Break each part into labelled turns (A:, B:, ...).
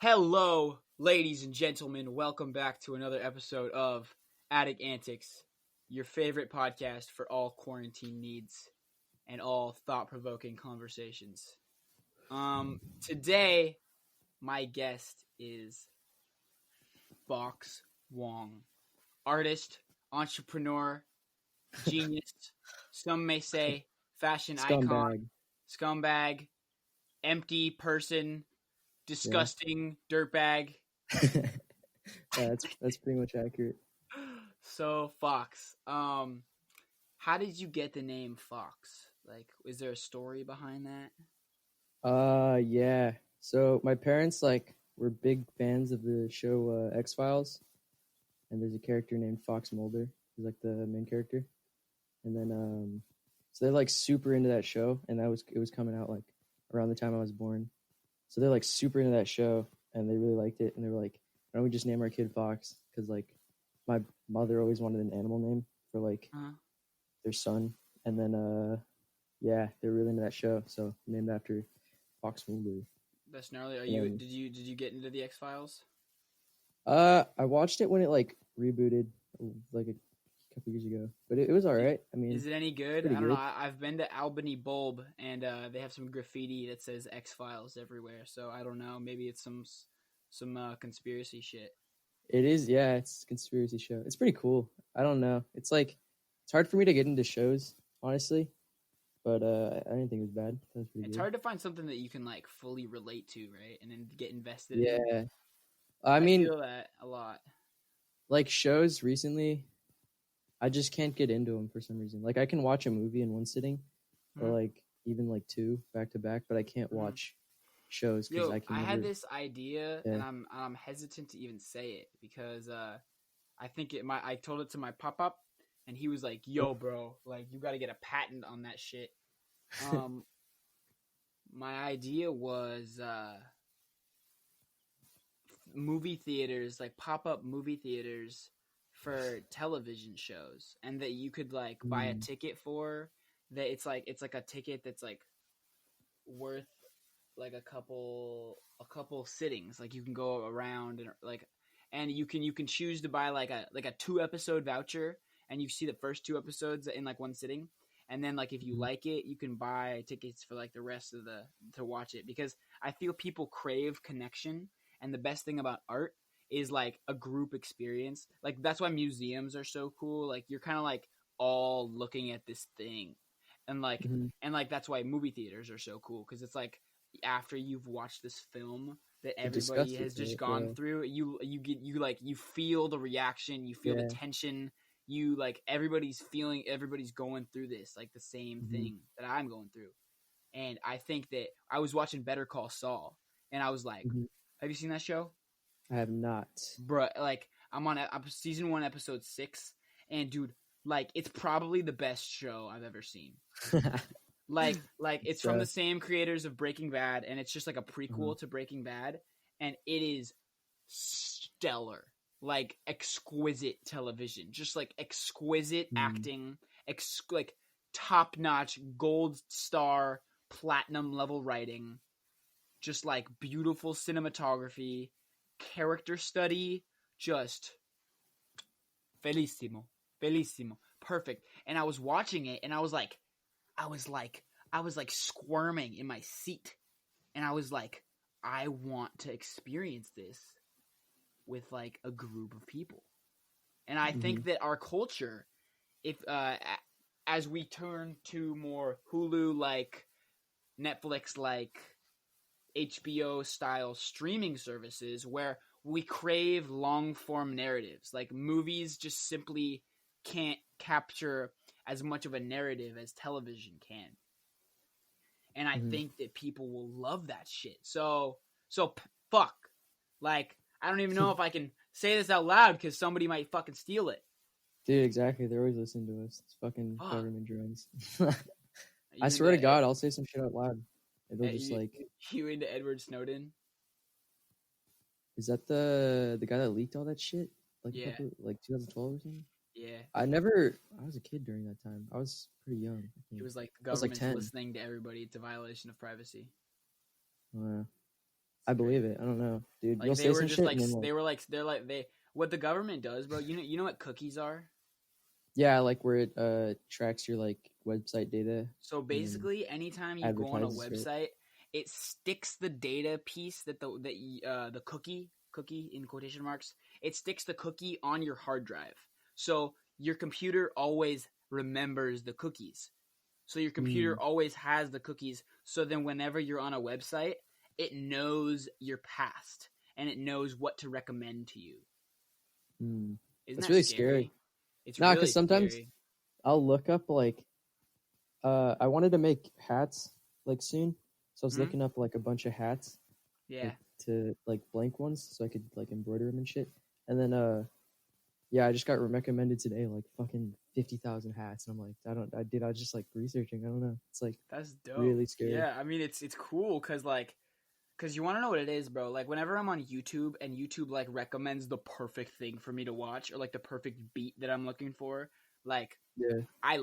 A: Hello, ladies and gentlemen. Welcome back to another episode of Attic Antics, your favorite podcast for all quarantine needs and all thought-provoking conversations. Today, my guest is Fox Wong, artist, entrepreneur, genius. Some may say fashion icon,
B: Scumbag.
A: scumbag, empty person,
B: Yeah.
A: disgusting dirtbag.
B: Yeah, that's pretty much accurate.
A: So Fox, how did you get the name Fox? Like, is there a story behind that?
B: Yeah. So my parents were big fans of the show X-Files, and there's a character named Fox Mulder. He's like the main character, and then so they're like super into that show, and it was coming out like around the time I was born. So they're like super into that show, and they really liked it, and they were like, "Why don't we just name our kid Fox?" Because like my mother always wanted an animal name for like their son, and then yeah, they're really into that show, so named after Fox Mulder.
A: That's gnarly. Did you get into the X Files?
B: I watched it when it like rebooted like a couple years ago, but it was all right. I mean,
A: Is it any good? I
B: pretty
A: don't know.
B: good.
A: I've been to Albany Bulb, and they have some graffiti that says X Files everywhere. So I don't know. Maybe it's some conspiracy shit.
B: It is, yeah. It's a conspiracy show. It's pretty cool. I don't know. It's hard for me to get into shows, honestly. But I didn't think it was bad. That was pretty
A: It's
B: good.
A: hard to find something that you can like fully relate to, right? And then get invested in.
B: Yeah. I mean,
A: feel that a lot.
B: like shows recently, I just can't get into them for some reason. Like I can watch a movie in one sitting, or like even like two back to back, but I can't watch shows because I
A: had this idea,
B: Yeah.
A: and I'm hesitant to even say it because I think I told it to my pop-up, and he was like, "Yo, bro, like you got to get a patent on that shit." My idea was movie theaters, like pop-up movie theaters for television shows, and that you could like buy a ticket for. That it's like a ticket that's like worth like a couple sittings. Like you can go around and you can choose to buy like a 2-episode voucher, and you see the first 2 episodes in like one sitting. And then like if you like it, you can buy tickets for like the rest of to watch it, because I feel people crave connection, and the best thing about art is like a group experience. Like that's why museums are so cool. Like you're kind of like all looking at this thing, and like that's why movie theaters are so cool, because it's like after you've watched this film that everybody has just gone through, you feel the reaction, you feel the tension, you like everybody's going through this like the same thing that I'm going through. And I think that I was watching Better Call Saul, and I was like, have you seen that show?
B: I have not.
A: Bruh, like I'm on season 1 episode 6, and dude, like it's probably the best show I've ever seen. Like it's from the same creators of Breaking Bad, and it's just like a prequel to Breaking Bad, and it is stellar. Like exquisite television, just like exquisite acting, like top-notch gold star platinum level writing, just like beautiful cinematography, character study, just bellissimo, perfect. And I was watching it, and I was like squirming in my seat, and I was like, I want to experience this with like a group of people. And I think that our culture, if as we turn to more Hulu like, Netflix like, HBO style streaming services, where we crave long form narratives, like movies just simply can't capture as much of a narrative as television can. And I think that people will love that shit. So fuck. Like, I don't even know if I can say this out loud, because somebody might fucking steal it.
B: Dude, exactly. They're always listening to us. It's fucking government drones. I swear to God, I'll say some shit out loud. And they'll just
A: You into Edward Snowden?
B: Is that the guy that leaked all that shit? Like 2012 or something? Yeah. I was a kid during that time. I was pretty young.
A: It was like the government's listening to everybody. It's a violation of privacy.
B: Wow. I believe it. I don't know, dude.
A: Like
B: You'll
A: they
B: say
A: were
B: some
A: just
B: shit
A: like
B: and then like,
A: they what the government does, bro. You know what cookies are?
B: yeah, like where it tracks your like website data
A: So
B: and then
A: basically, anytime you go on a
B: advertises for it.
A: website, it sticks the data piece that the cookie in quotation marks, it sticks the cookie on your hard drive. So your computer always remembers the cookies. So your computer
B: Mm,
A: always has the cookies. So then whenever you're on a website, it knows your past and it knows what to recommend to you.
B: mm.
A: Isn't
B: That's
A: that
B: really scary.
A: scary? It's
B: Nah, because
A: really
B: sometimes
A: scary.
B: I'll look up like I wanted to make hats like soon, so I was
A: Hmm?
B: looking up like a bunch of hats
A: Yeah.
B: like to like blank ones so I could like embroider them and shit. And then yeah, I just got recommended today like fucking 50,000 hats, and I'm like, I was just like researching. I don't know. It's like
A: That's dope.
B: really scary.
A: Yeah, I mean it's cool cuz you want to know what it is, bro. Like whenever I'm on YouTube and YouTube like recommends the perfect thing for me to watch or like the perfect beat that I'm looking for, like
B: Yeah.
A: I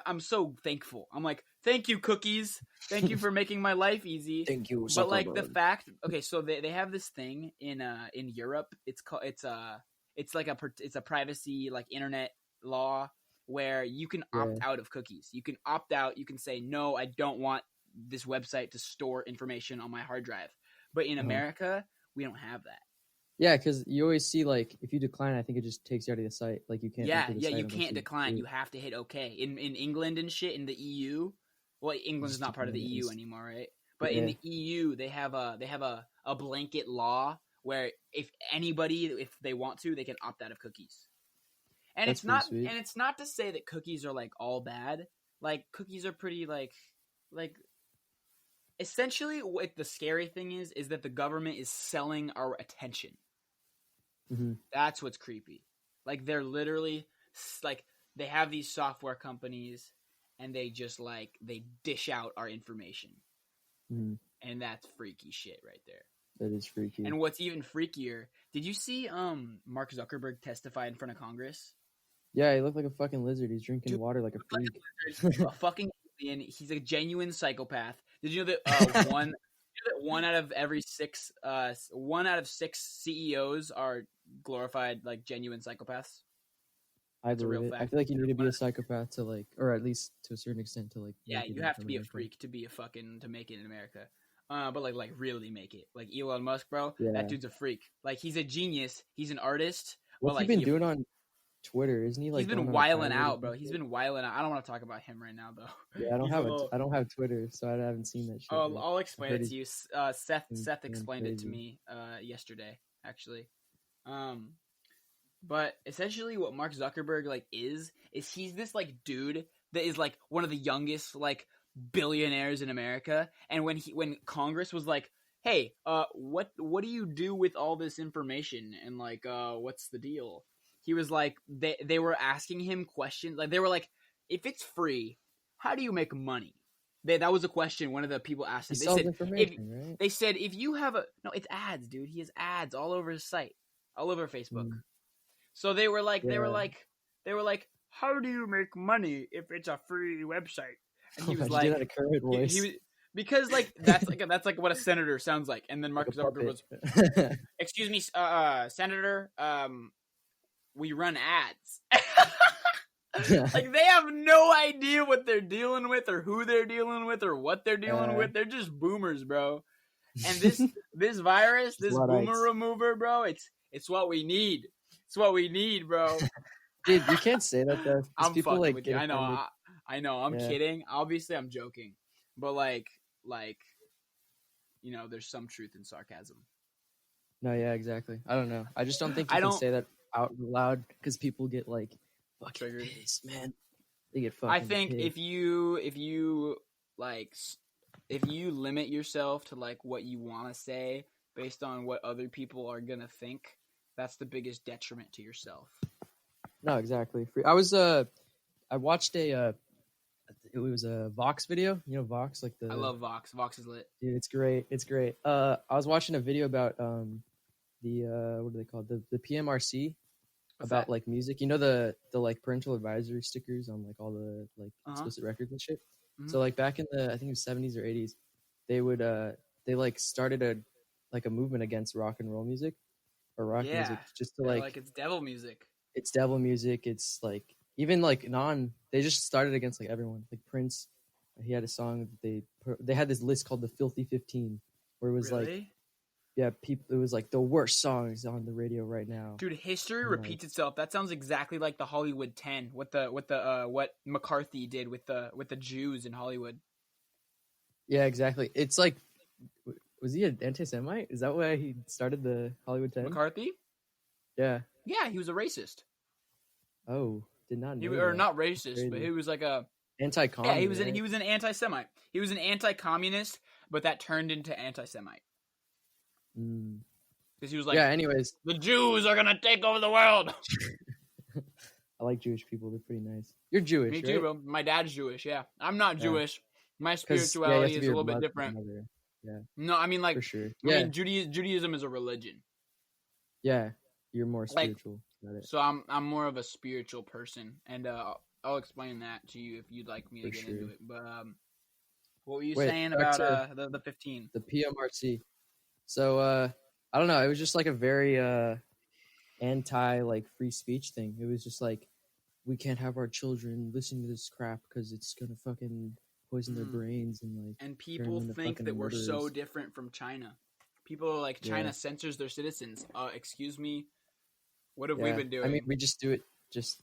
A: I'm so thankful. I'm like, "Thank you cookies. Thank you for making my life easy."
B: Thank you,
A: But like the
B: Zuckerberg.
A: fact, okay, so they have this thing in Europe. It's like it's a privacy like internet law where you can opt
B: Yeah.
A: out of cookies. You can opt out. You can say no, I don't want this website to store information on my hard drive. But in
B: Uh-huh.
A: America, we don't have that.
B: Yeah, because you always see like if you decline, I think it just takes you out of the site. Like you can't
A: Yeah,
B: enter the
A: yeah,
B: site
A: you
B: unless
A: can't
B: you
A: decline.
B: do
A: You
B: it.
A: have to hit OK. In England and shit in the EU, well,
B: You
A: England's
B: just
A: not part of the
B: decline it.
A: EU
B: It's,
A: anymore, right? But in
B: yeah,
A: the EU, they have a blanket law where if anybody, if they want to, they can opt out of cookies.
B: that's pretty sweet.
A: And it's not to say that cookies are like all bad. Like cookies are pretty like essentially what the scary thing is that the government is selling our attention.
B: Hmm.
A: That's what's creepy. Like they're literally like they have these software companies and they just like they dish out our information.
B: Hmm.
A: And that's freaky shit right there.
B: That is freaky.
A: And what's even freakier, did you see Mark Zuckerberg testify in front of Congress?
B: Yeah, he looked like a fucking lizard. He's drinking
A: Dude,
B: water like a
A: like
B: freak.
A: a fucking alien. He's a genuine psychopath. Did you know that one out of every six 1 out of 6 CEOs are glorified like genuine psychopaths?
B: I
A: It's a
B: believe
A: real
B: it. I
A: fact.
B: feel like you need to be a psychopath to like, or at least to a certain extent to like
A: Yeah,
B: make it
A: you
B: in
A: have to be a
B: America.
A: freak to be a fucking to make it in America. But like really make it. Like Elon Musk, bro, that
B: Yeah.
A: dude's a freak. Like he's a genius. He's an artist, but
B: What's he
A: like
B: been doing on Twitter? Isn't he
A: he's
B: like going
A: been
B: on a
A: wiling
B: tirade or
A: out,
B: some
A: bro. He's
B: shit?
A: been wiling out. I don't want to talk about him right now, though.
B: Yeah,
A: He's a little.
B: I don't have Twitter, so I haven't seen that shit. But
A: I'll
B: I've
A: explain
B: heard
A: it to
B: he's
A: you. Seth
B: been
A: explained it to
B: crazy.
A: me yesterday, actually. Um, But essentially, what Mark Zuckerberg like is he's this like dude that is like one of the youngest like billionaires in America. And when Congress was like, "Hey, what do you do with all this information?" and like, what's the deal? He was like, they were asking him questions. Like they were like, "If it's free, how do you make money?" That was a question one of the people asked
B: He
A: him.
B: sells information, right?
A: They said if you have a no, it's ads, dude. He has ads all over his site, all over Facebook.
B: Mm,
A: So
B: yeah.
A: they were like, how do you make money if it's a free website? And he was
B: Why'd you do that
A: like,
B: in a current
A: he
B: voice?
A: was because like that's like what a senator sounds like. And then
B: Like
A: Mark
B: a
A: Zuckerberg
B: puppet.
A: goes, "Excuse me, Senator, we run ads." Like they have no idea what they're dealing with or who they're dealing with or what they're dealing
B: uh,
A: with. They're just boomers, bro. And this virus,
B: just
A: this boomer
B: Luddites.
A: remover, bro, it's what we need. It's what we need, bro.
B: Dude, you can't say that though, because
A: I'm
B: people
A: fucking
B: like
A: with you.
B: get offended.
A: I know. I'm
B: Yeah.
A: kidding. Obviously, I'm joking. But like, you know, there's some truth in sarcasm.
B: No, yeah, exactly. I don't know. I just don't think you
A: I
B: can
A: don't
B: say that out loud because people get like fucking
A: triggered.
B: pissed, man. They get
A: I
B: fucking
A: think
B: pissed.
A: if you like if you limit yourself to like what you want to say based on what other people are gonna think, that's the biggest detriment to yourself.
B: No, exactly. I was I watched a it was a Vox video. You know Vox, like
A: I
B: the
A: love Vox. Vox is lit.
B: dude. It's great. It's great. I was watching a video about the what are they called the PMRC
A: What's
B: about
A: that?
B: like music. You know the like parental advisory stickers on like all the like
A: Uh huh.
B: explicit records and shit.
A: Mm-hmm.
B: So like back in the I think it was 70s or 80s, they they like started a movement against rock and roll music or rock
A: Yeah,
B: music, just to
A: they're
B: like
A: like it's devil music.
B: it's devil music. It's like even like they just started against like everyone. Like Prince, he had a song that they had this list called the Filthy 15, where it was like,
A: Really?
B: yeah, people, it was like the worst songs on the radio right now.
A: Dude, history
B: And like,
A: repeats itself. That sounds exactly like the Hollywood 10. What McCarthy did with the Jews in Hollywood.
B: yeah, exactly. It's like, was he an anti-Semite? Is that why he started the Hollywood 10?
A: McCarthy?
B: Yeah.
A: Yeah, he was a racist.
B: Oh, did not
A: He
B: know
A: or
B: that.
A: not racist, but
B: Crazy.
A: he was like a
B: Anti-commie,
A: yeah. He was
B: right?
A: an anti-Semite. He was an anti-communist, but that turned into anti-Semite
B: Mm.
A: because he was like,
B: Yeah. Anyways,
A: the Jews are gonna take over the world.
B: I like Jewish people. They're pretty nice. You're Jewish,
A: Me too,
B: right?
A: bro. My dad's Jewish. Yeah, I'm not
B: Yeah.
A: Jewish. My
B: Because yeah, you have
A: spirituality
B: to
A: is
B: be
A: a
B: your
A: little bit different.
B: mother. Yeah,
A: No, I mean like,
B: for sure.
A: I
B: Yeah,
A: mean Judaism is a religion.
B: yeah. You're more
A: Like,
B: spiritual. Got it.
A: so I'm more of a spiritual person, and I'll explain that to you if you'd like me to
B: For
A: get
B: sure.
A: into it. But what were you
B: Wait,
A: saying
B: back
A: about
B: to
A: the 15?
B: the PMRC. So I don't know. It was just like a very anti like free speech thing. It was just like we can't have our children listen to this crap because it's gonna fucking poison their brains and like
A: And
B: turn
A: people
B: them into
A: think
B: fucking
A: that we're so
B: murderers.
A: different from China. People are like, China
B: Yeah.
A: censors their citizens. Excuse me, what have we
B: Yeah,
A: been doing?
B: I mean, we just do it just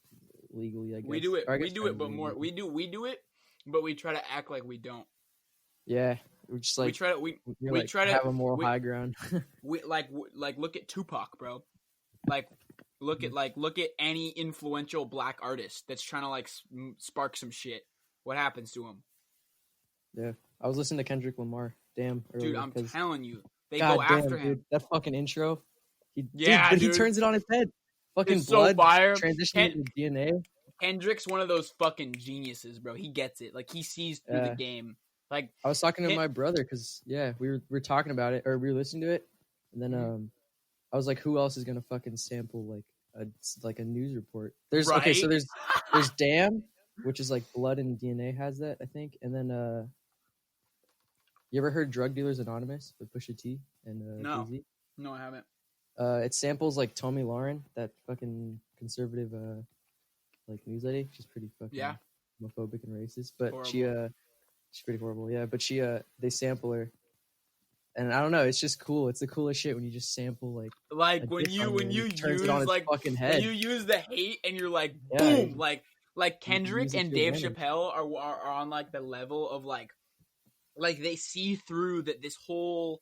B: legally, I guess.
A: We do it.
B: Or I
A: We
B: guess
A: do
B: not
A: it, but more.
B: legally.
A: We do it, but we try to act like we don't.
B: Yeah, we're just like
A: we try to we
B: like
A: try to
B: have a moral
A: we,
B: high ground.
A: we like look at Tupac, bro. Like look at any influential black artist that's trying to like spark some shit. What happens to him?
B: Yeah, I was listening to Kendrick Lamar. Damn, earlier,
A: Dude, I'm telling you, they
B: God
A: go after
B: damn,
A: him.
B: dude, that fucking intro.
A: Yeah,
B: He turns it on its head. Fucking
A: it's so
B: blood
A: fire.
B: transitioning into DNA.
A: Kendrick's one of those fucking geniuses, bro. He gets it. Like he sees through the game. Like
B: I was talking to my brother because we were talking about it or we were listening to it, and then I was like, who else is gonna fucking sample like a news report? There's
A: right?
B: Okay, so there's Damn, which is like blood and DNA has that, I think, and then you ever heard Drug Dealers Anonymous with Pusha T and Jay-Z?
A: No, I haven't.
B: It samples like Tommy Lauren, that fucking conservative like news lady. She's pretty fucking homophobic and racist, but
A: horrible.
B: she's pretty horrible. Yeah, but they sample her, and I don't know. It's just cool. It's the coolest shit when you just sample like
A: when you
B: turns
A: use
B: it on its
A: like
B: fucking head.
A: when you use the hate and you're like
B: Yeah,
A: boom, like Kendrick and Dave Chappelle are on like the level of like they see through that this whole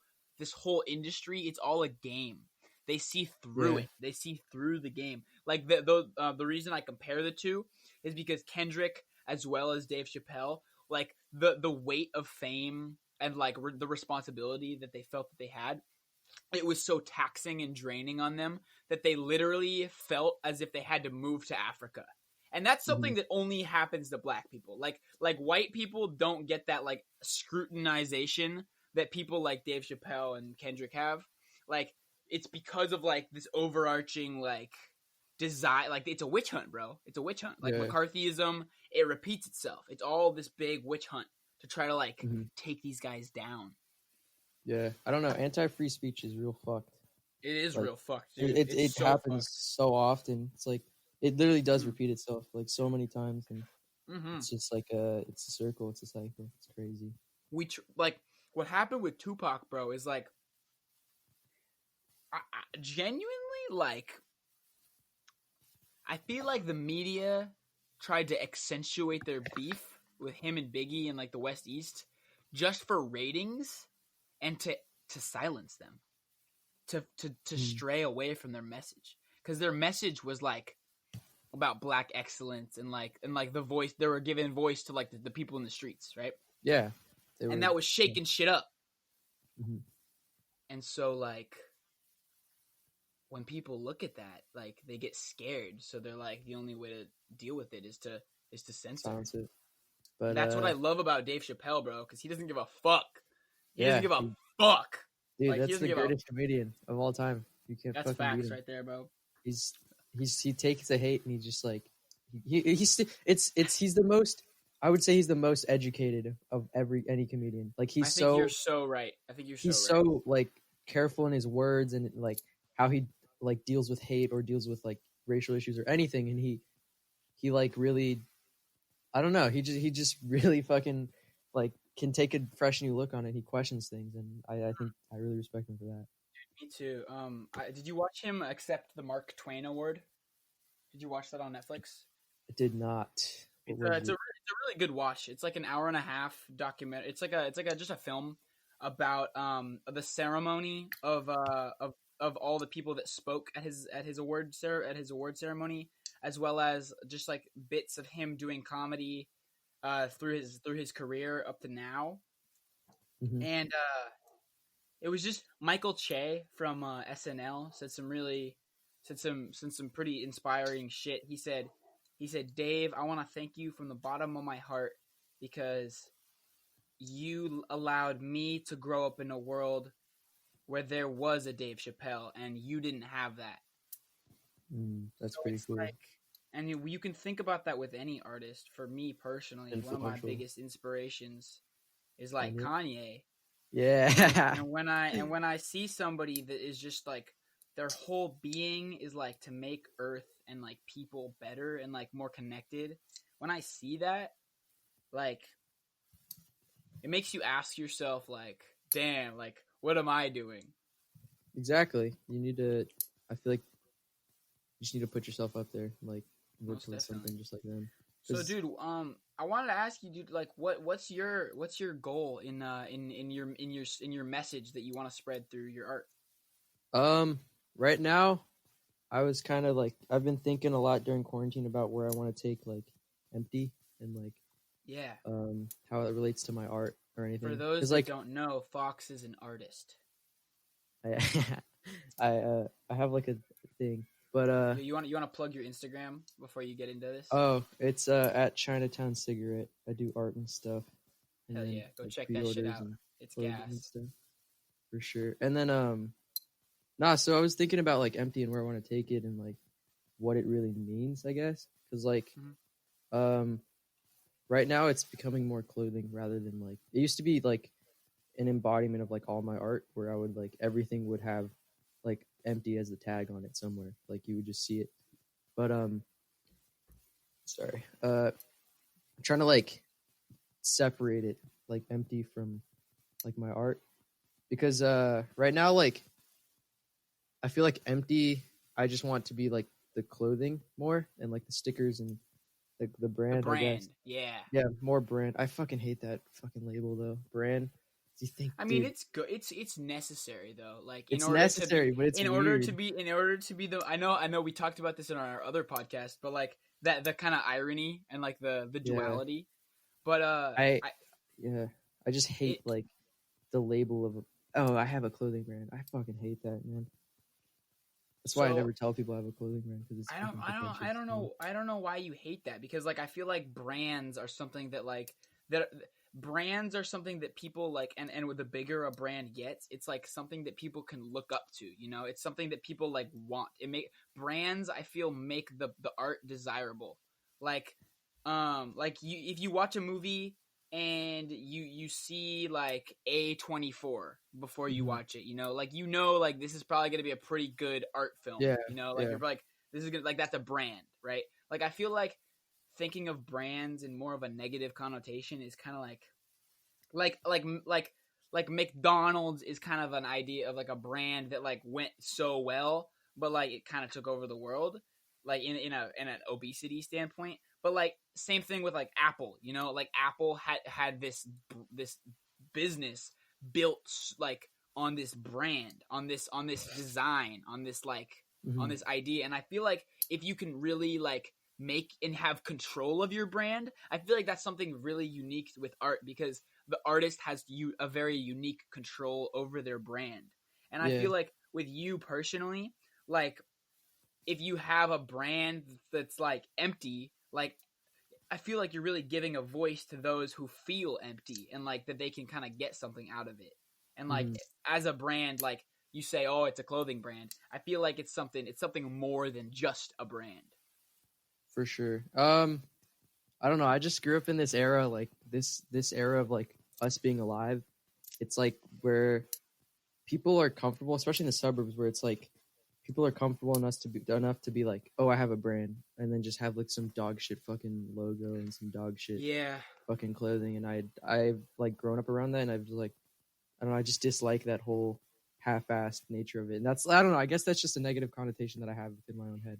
A: industry, it's all a game. They see through it. They see through the game. Like the reason I compare the two is because Kendrick as well as Dave Chappelle, like the weight of fame and like the responsibility that they felt that they had, it was so taxing and draining on them that they literally felt as if they had to move to Africa. And that's something that only happens to black people. Like white people don't get that like scrutinization that people like Dave Chappelle and Kendrick have. Like it's because of like this overarching like desire. Like it's a witch hunt, bro. It's a witch hunt. Like McCarthyism, it repeats itself. It's all this big witch hunt to try to like take these guys down.
B: Yeah, I don't know. Anti-free speech is real fucked.
A: It is like, real fucked, dude.
B: It
A: so
B: happens so often. It's like it literally does
A: Mhm.
B: repeat itself like so many times, and
A: Mhm.
B: it's just like it's a circle. It's a cycle. It's crazy.
A: Like what happened with Tupac, bro, is like I genuinely like I feel like the media tried to accentuate their beef with him and Biggie in like the West East just for ratings and to silence them, to stray away from their message, because their message was like about black excellence and like the voice, they were giving voice to like the people in the streets, right?
B: Yeah,
A: and that was shaking shit up.
B: Mm-hmm.
A: And so like when people look at that, like they get scared, so they're like the only way to deal with it is to censor
B: it. But
A: that's what I love about Dave Chappelle, bro, because he doesn't give a fuck. He
B: doesn't
A: give a fuck.
B: Dude,
A: like,
B: that's the greatest comedian of all time. You can't.
A: That's facts right there, bro.
B: He takes the hate and he just like he's the most. I would say he's the most educated of any comedian. Like
A: I think you're so right. I think you're so
B: he's
A: right.
B: so like careful in his words and like how he like deals with hate or deals with like racial issues or anything, and he like really, I don't know, he just really fucking like can take a fresh new look on it. He questions things, and I think I really respect him for that.
A: Me too. Did you watch him accept the Mark Twain Award? Did you watch that on Netflix?
B: I did not. What was
A: It's a
B: it?
A: really good watch. It's like an hour and a half document. It's like a just a film about the ceremony of all the people that spoke at his award ceremony, as well as just like bits of him doing comedy through his career up to now.
B: Mm-hmm.
A: And it was just Michael Che from SNL said some pretty inspiring shit. He said, Dave, I want to thank you from the bottom of my heart because you allowed me to grow up in a world where there was a Dave Chappelle and you didn't have that.
B: That's
A: So
B: pretty
A: it's
B: cool.
A: like, and you can think about that with any artist. For me personally, one of my biggest inspirations is like Kanye.
B: Yeah.
A: And when I see somebody that is just like their whole being is like to make Earth and like people better and like more connected, when I see that, like it makes you ask yourself like, damn, like what am I doing?
B: Exactly. You need to. I feel like you just need to put yourself up there, like work
A: Most
B: towards
A: definitely.
B: something just like them.
A: So, dude, I wanted to ask you, dude, like, what's your goal in your message that you want to spread through your art?
B: Right now, I was kind of like I've been thinking a lot during quarantine about where I want to take like empty and like
A: Yeah.
B: how it relates to my art or
A: For
B: anything.
A: those
B: Because
A: that
B: like
A: don't know, Fox is an artist.
B: I I have like a thing, but
A: You want to plug your Instagram before you get into this?
B: oh, it's at Chinatown Cigarette. I do art and stuff, and
A: Hell
B: then
A: yeah, go
B: like
A: check that shit
B: pre-orders
A: out.
B: and
A: It's
B: clothing and
A: gas.
B: stuff for sure. And then nah, so I was thinking about like empty and where I want to take it and like what it really means, I guess, because like um right now it's becoming more clothing rather than like it used to be like an embodiment of like all my art where I would like everything would have like empty as a tag on it somewhere, like you would just see it. But sorry, I'm trying to like separate it like empty from like my art because right now like I feel like empty I just want to be like the clothing more and like the stickers and the
A: The
B: brand, I guess.
A: brand, yeah.
B: Yeah, more brand. I fucking hate that fucking label though. Brand. Do you think,
A: I mean,
B: dude?
A: it's good. It's necessary though. Like
B: It's necessary, but it's weird.
A: in order to be the. I know we talked about this in our other podcast, but like that the kind of irony and like the
B: Yeah,
A: duality. But
B: I yeah, I just hate
A: it
B: like the label of. Oh, I have a clothing brand. I fucking hate that, man. That's why I
A: so
B: never tell people I have a clothing brand because it's fucking pretentious.
A: I don't know why you hate that because like I feel like brands are something that like that brands are something that people like and with the bigger a brand gets, it's like something that people can look up to, you know? It's something that people like want. It make brands I feel make the art desirable. Like you if you watch a movie and you see like A24 before you
B: Mhm.
A: watch it, you know, like like this is probably going to be a pretty good art film,
B: Yeah,
A: you know, like
B: yeah.
A: you're like this is gonna like that's a brand, right? Like I feel like thinking of brands in more of a negative connotation is kind of like like like like McDonald's is kind of an idea of like a brand that like went so well, but like it kind of took over the world, like in an obesity standpoint. But like same thing with like Apple, you know, like Apple had this business built like on this brand, on this design, on this like on
B: Hmm.
A: this idea, and I feel like if you can really like make and have control of your brand, I feel like that's something really unique with art because the artist has a very unique control over their brand. And I
B: Yeah.
A: feel like with you personally, like if you have a brand that's like empty, like I feel like you're really giving a voice to those who feel empty and like that they can kind of get something out of it. And like
B: Hmm.
A: as a brand, like you say, oh, it's a clothing brand. I feel like it's something more than just a brand.
B: For sure. I don't know. I just grew up in this era, like this era of like us being alive. It's like where people are comfortable, especially in the suburbs, where it's like people are comfortable enough to be like, oh, I have a brand, and then just have like some dog shit fucking logo and some dog shit
A: Yeah.
B: fucking clothing. And I've like grown up around that, and I've just like, I don't know, I just dislike that whole half-assed nature of it. And that's, I don't know, I guess that's just a negative connotation that I have within my own head.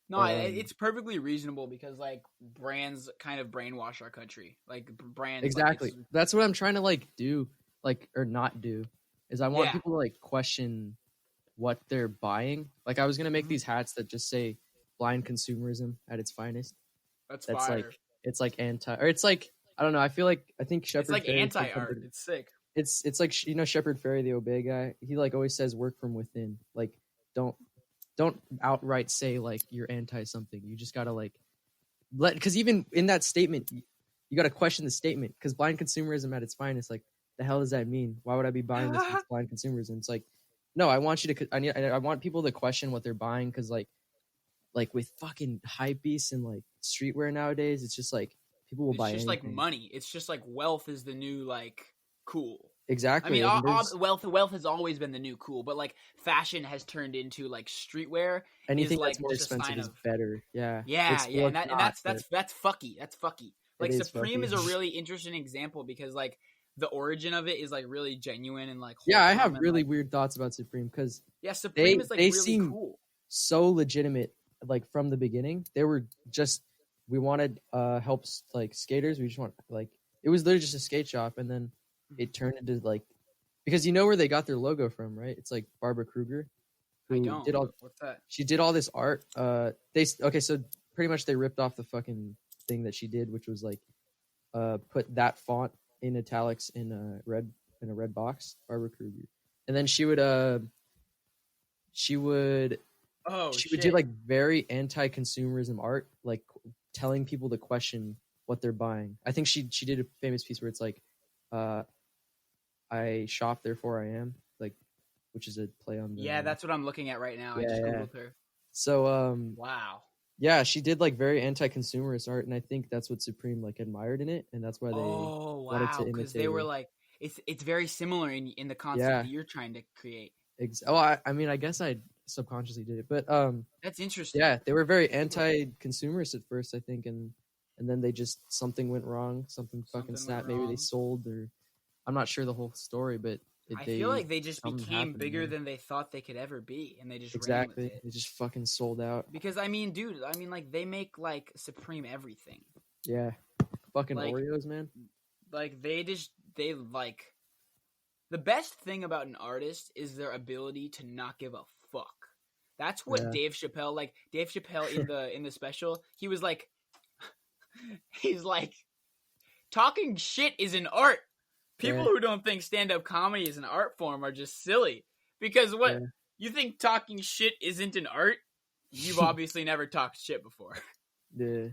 A: No,
B: But
A: it's perfectly reasonable because like brands kind of brainwash our country. Like brands,
B: exactly,
A: like
B: that's what I'm trying to like do, like, or not do, is I want
A: yeah,
B: people to like question what they're buying. Like I was gonna make
A: Mhm.
B: these hats that just say blind consumerism at its finest.
A: That's
B: That's like,
A: fire.
B: it's like anti, or it's like, I don't know, I think
A: It's
B: Shepard
A: like
B: Fairey said
A: anti-art.
B: something.
A: It's sick.
B: It's like, you know, Shepard Fairey, the Obey guy, he like always says work from within. Like don't don't outright say like you're anti something. You just gotta like let, because even in that statement, you gotta question the statement, because blind consumerism at its finest, like the hell does that mean? Why would I be buying this if it's blind consumerism? It's like, no, I want you to, I want people to question what they're buying, because like with fucking hype beasts and like streetwear nowadays, it's just like people will
A: It's
B: buy
A: just like
B: anything.
A: money. It's just like wealth is the new like cool. I mean,
B: Exactly, and there's
A: wealth has always been the new cool, but like fashion has turned into like streetwear is
B: anything
A: like
B: that's more
A: just a
B: expensive
A: sign
B: is
A: of
B: better. Yeah,
A: yeah, yeah,
B: it's
A: and
B: not, but
A: that's fucky. That's fucky.
B: it
A: Like
B: is
A: Supreme is
B: fucking.
A: a really interesting example because like the origin of it is like really genuine and like
B: Yeah, I
A: wholesome
B: have
A: and
B: really
A: like
B: weird thoughts about Supreme, because
A: yeah, Supreme
B: they
A: is like
B: they
A: really
B: seem
A: cool.
B: so legitimate, like from the beginning. They were just, we wanted help like skaters. We just want like, it was literally just a skate shop, and then it turned into like, because you know where they got their logo from, right? It's like Barbara Kruger,
A: I
B: who
A: don't.
B: did all,
A: What's that?
B: she did all this art. They, okay, so pretty much they ripped off the fucking thing that she did, which was like put that font in italics in a red box, Barbara Kruger, and then she would
A: Oh
B: she would do
A: shit.
B: like very anti-consumerism art, like telling people to question what they're buying. I think she did a famous piece where it's like, uh, I shop, therefore I am, like, which is a play on the,
A: Yeah, that's what I'm looking at right now. I
B: yeah,
A: just
B: yeah.
A: googled her.
B: So
A: Wow.
B: yeah, she did like very anti-consumerist art, and I think that's what Supreme like admired in it, and that's why they
A: Oh
B: wanted to
A: wow, because they
B: imitate
A: were
B: her.
A: like it's very similar in the concept
B: Yeah,
A: that you're trying to create.
B: oh, I mean, I guess I subconsciously did it, but
A: That's interesting.
B: yeah, they were very anti-consumerist at first, I think, and then they just, something went wrong, something fucking
A: Something went
B: snapped. Maybe they
A: wrong.
B: sold, or I'm not sure the whole story, but
A: I feel like they just
B: something
A: became
B: happened.
A: bigger
B: Man.
A: than they thought they could ever be, and they just ran with
B: Exactly,
A: it.
B: they just fucking sold out.
A: Because I mean, dude, I mean, like they make like Supreme everything.
B: Yeah, fucking
A: Like,
B: Oreos, man.
A: they like the best thing about an artist is their ability to not give a fuck. That's what
B: Yeah,
A: Dave Chappelle in the special, he was like he's like talking shit is an art. People
B: yeah,
A: who don't think stand-up comedy is an art form are just silly. Because what?
B: yeah.
A: You think talking shit isn't an art? You've obviously never talked shit before.
B: The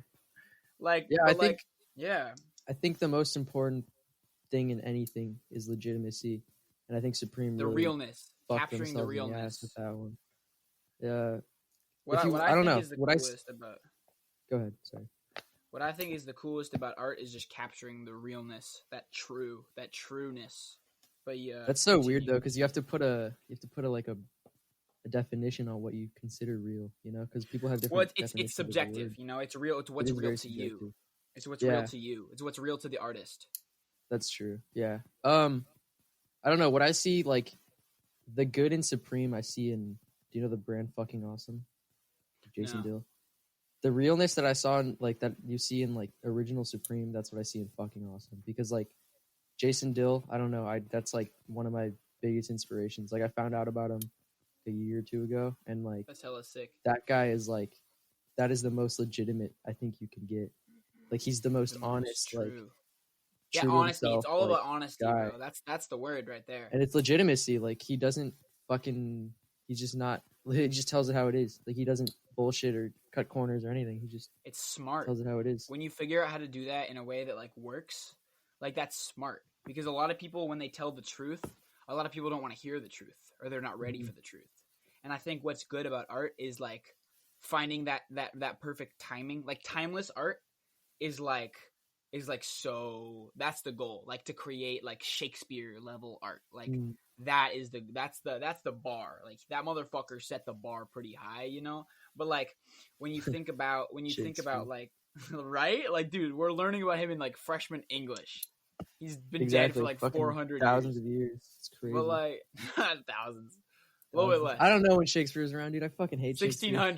A: Like,
B: yeah,
A: but like, yeah.
B: I think the most important thing in anything is legitimacy, and I think Supreme
A: The
B: really
A: realness.
B: fucked
A: Capturing the
B: themselves in the ass with
A: realness.
B: that one. Yeah,
A: What
B: if
A: I,
B: you,
A: what
B: I
A: I
B: don't
A: think
B: know
A: is the
B: what
A: coolest about
B: go ahead, sorry.
A: what I think is the coolest about art is just capturing the realness, that trueness. But yeah,
B: That's so weird
A: continue.
B: though, because you have to put a like a definition on what you consider real, you know, because people have
A: Well,
B: different
A: it's
B: definitions of the
A: subjective,
B: word.
A: you know. It's real. It's
B: It
A: what's
B: is
A: real
B: very
A: to you.
B: subjective.
A: It's what's real
B: Yeah,
A: to you. It's what's real to the artist.
B: that's true. Yeah. I don't know what I see, like the good in Supreme. I see in, do you know the brand Fucking Awesome, Jason
A: No,
B: Dill? The realness that I saw in like that you see in like original Supreme, that's what I see in Fucking Awesome. Because like Jason Dill, I don't know, I that's like one of my biggest inspirations. Like I found out about him a year or two ago, and like
A: that's hella sick.
B: that guy is like, that is the most legitimate I think you can get. Like he's the most
A: The most
B: honest, like
A: true. Yeah,
B: true to
A: honesty. It's
B: himself,
A: all
B: like
A: about honesty,
B: guy.
A: bro. That's the word right there.
B: And it's legitimacy. Like he doesn't fucking, he's just not, he just tells it how it is. Like he doesn't bullshit or cut corners or anything. He just
A: It's smart.
B: tells it how it is.
A: When you figure out how to do that in a way that like works, like that's smart. Because a lot of people, when they tell the truth, a lot of people don't want to hear the truth, or they're not ready for the truth. And I think what's good about art is like finding that perfect timing. Like timeless art is like so that's the goal, like to create like Shakespeare level art. Like
B: Mm.
A: that's the bar. Like that motherfucker set the bar pretty high, you know? But like when you think about
B: Shakespeare.
A: like right? Like dude, we're learning about him in like freshman English. He's been dead for
B: Exactly.
A: like
B: Fucking
A: 400
B: thousands
A: years.
B: of years. It's
A: But
B: crazy.
A: like thousands. A little bit
B: Thousands.
A: less.
B: I don't know when Shakespeare was around, dude. I fucking hate Shakespeare.
A: 1600s.
B: I'm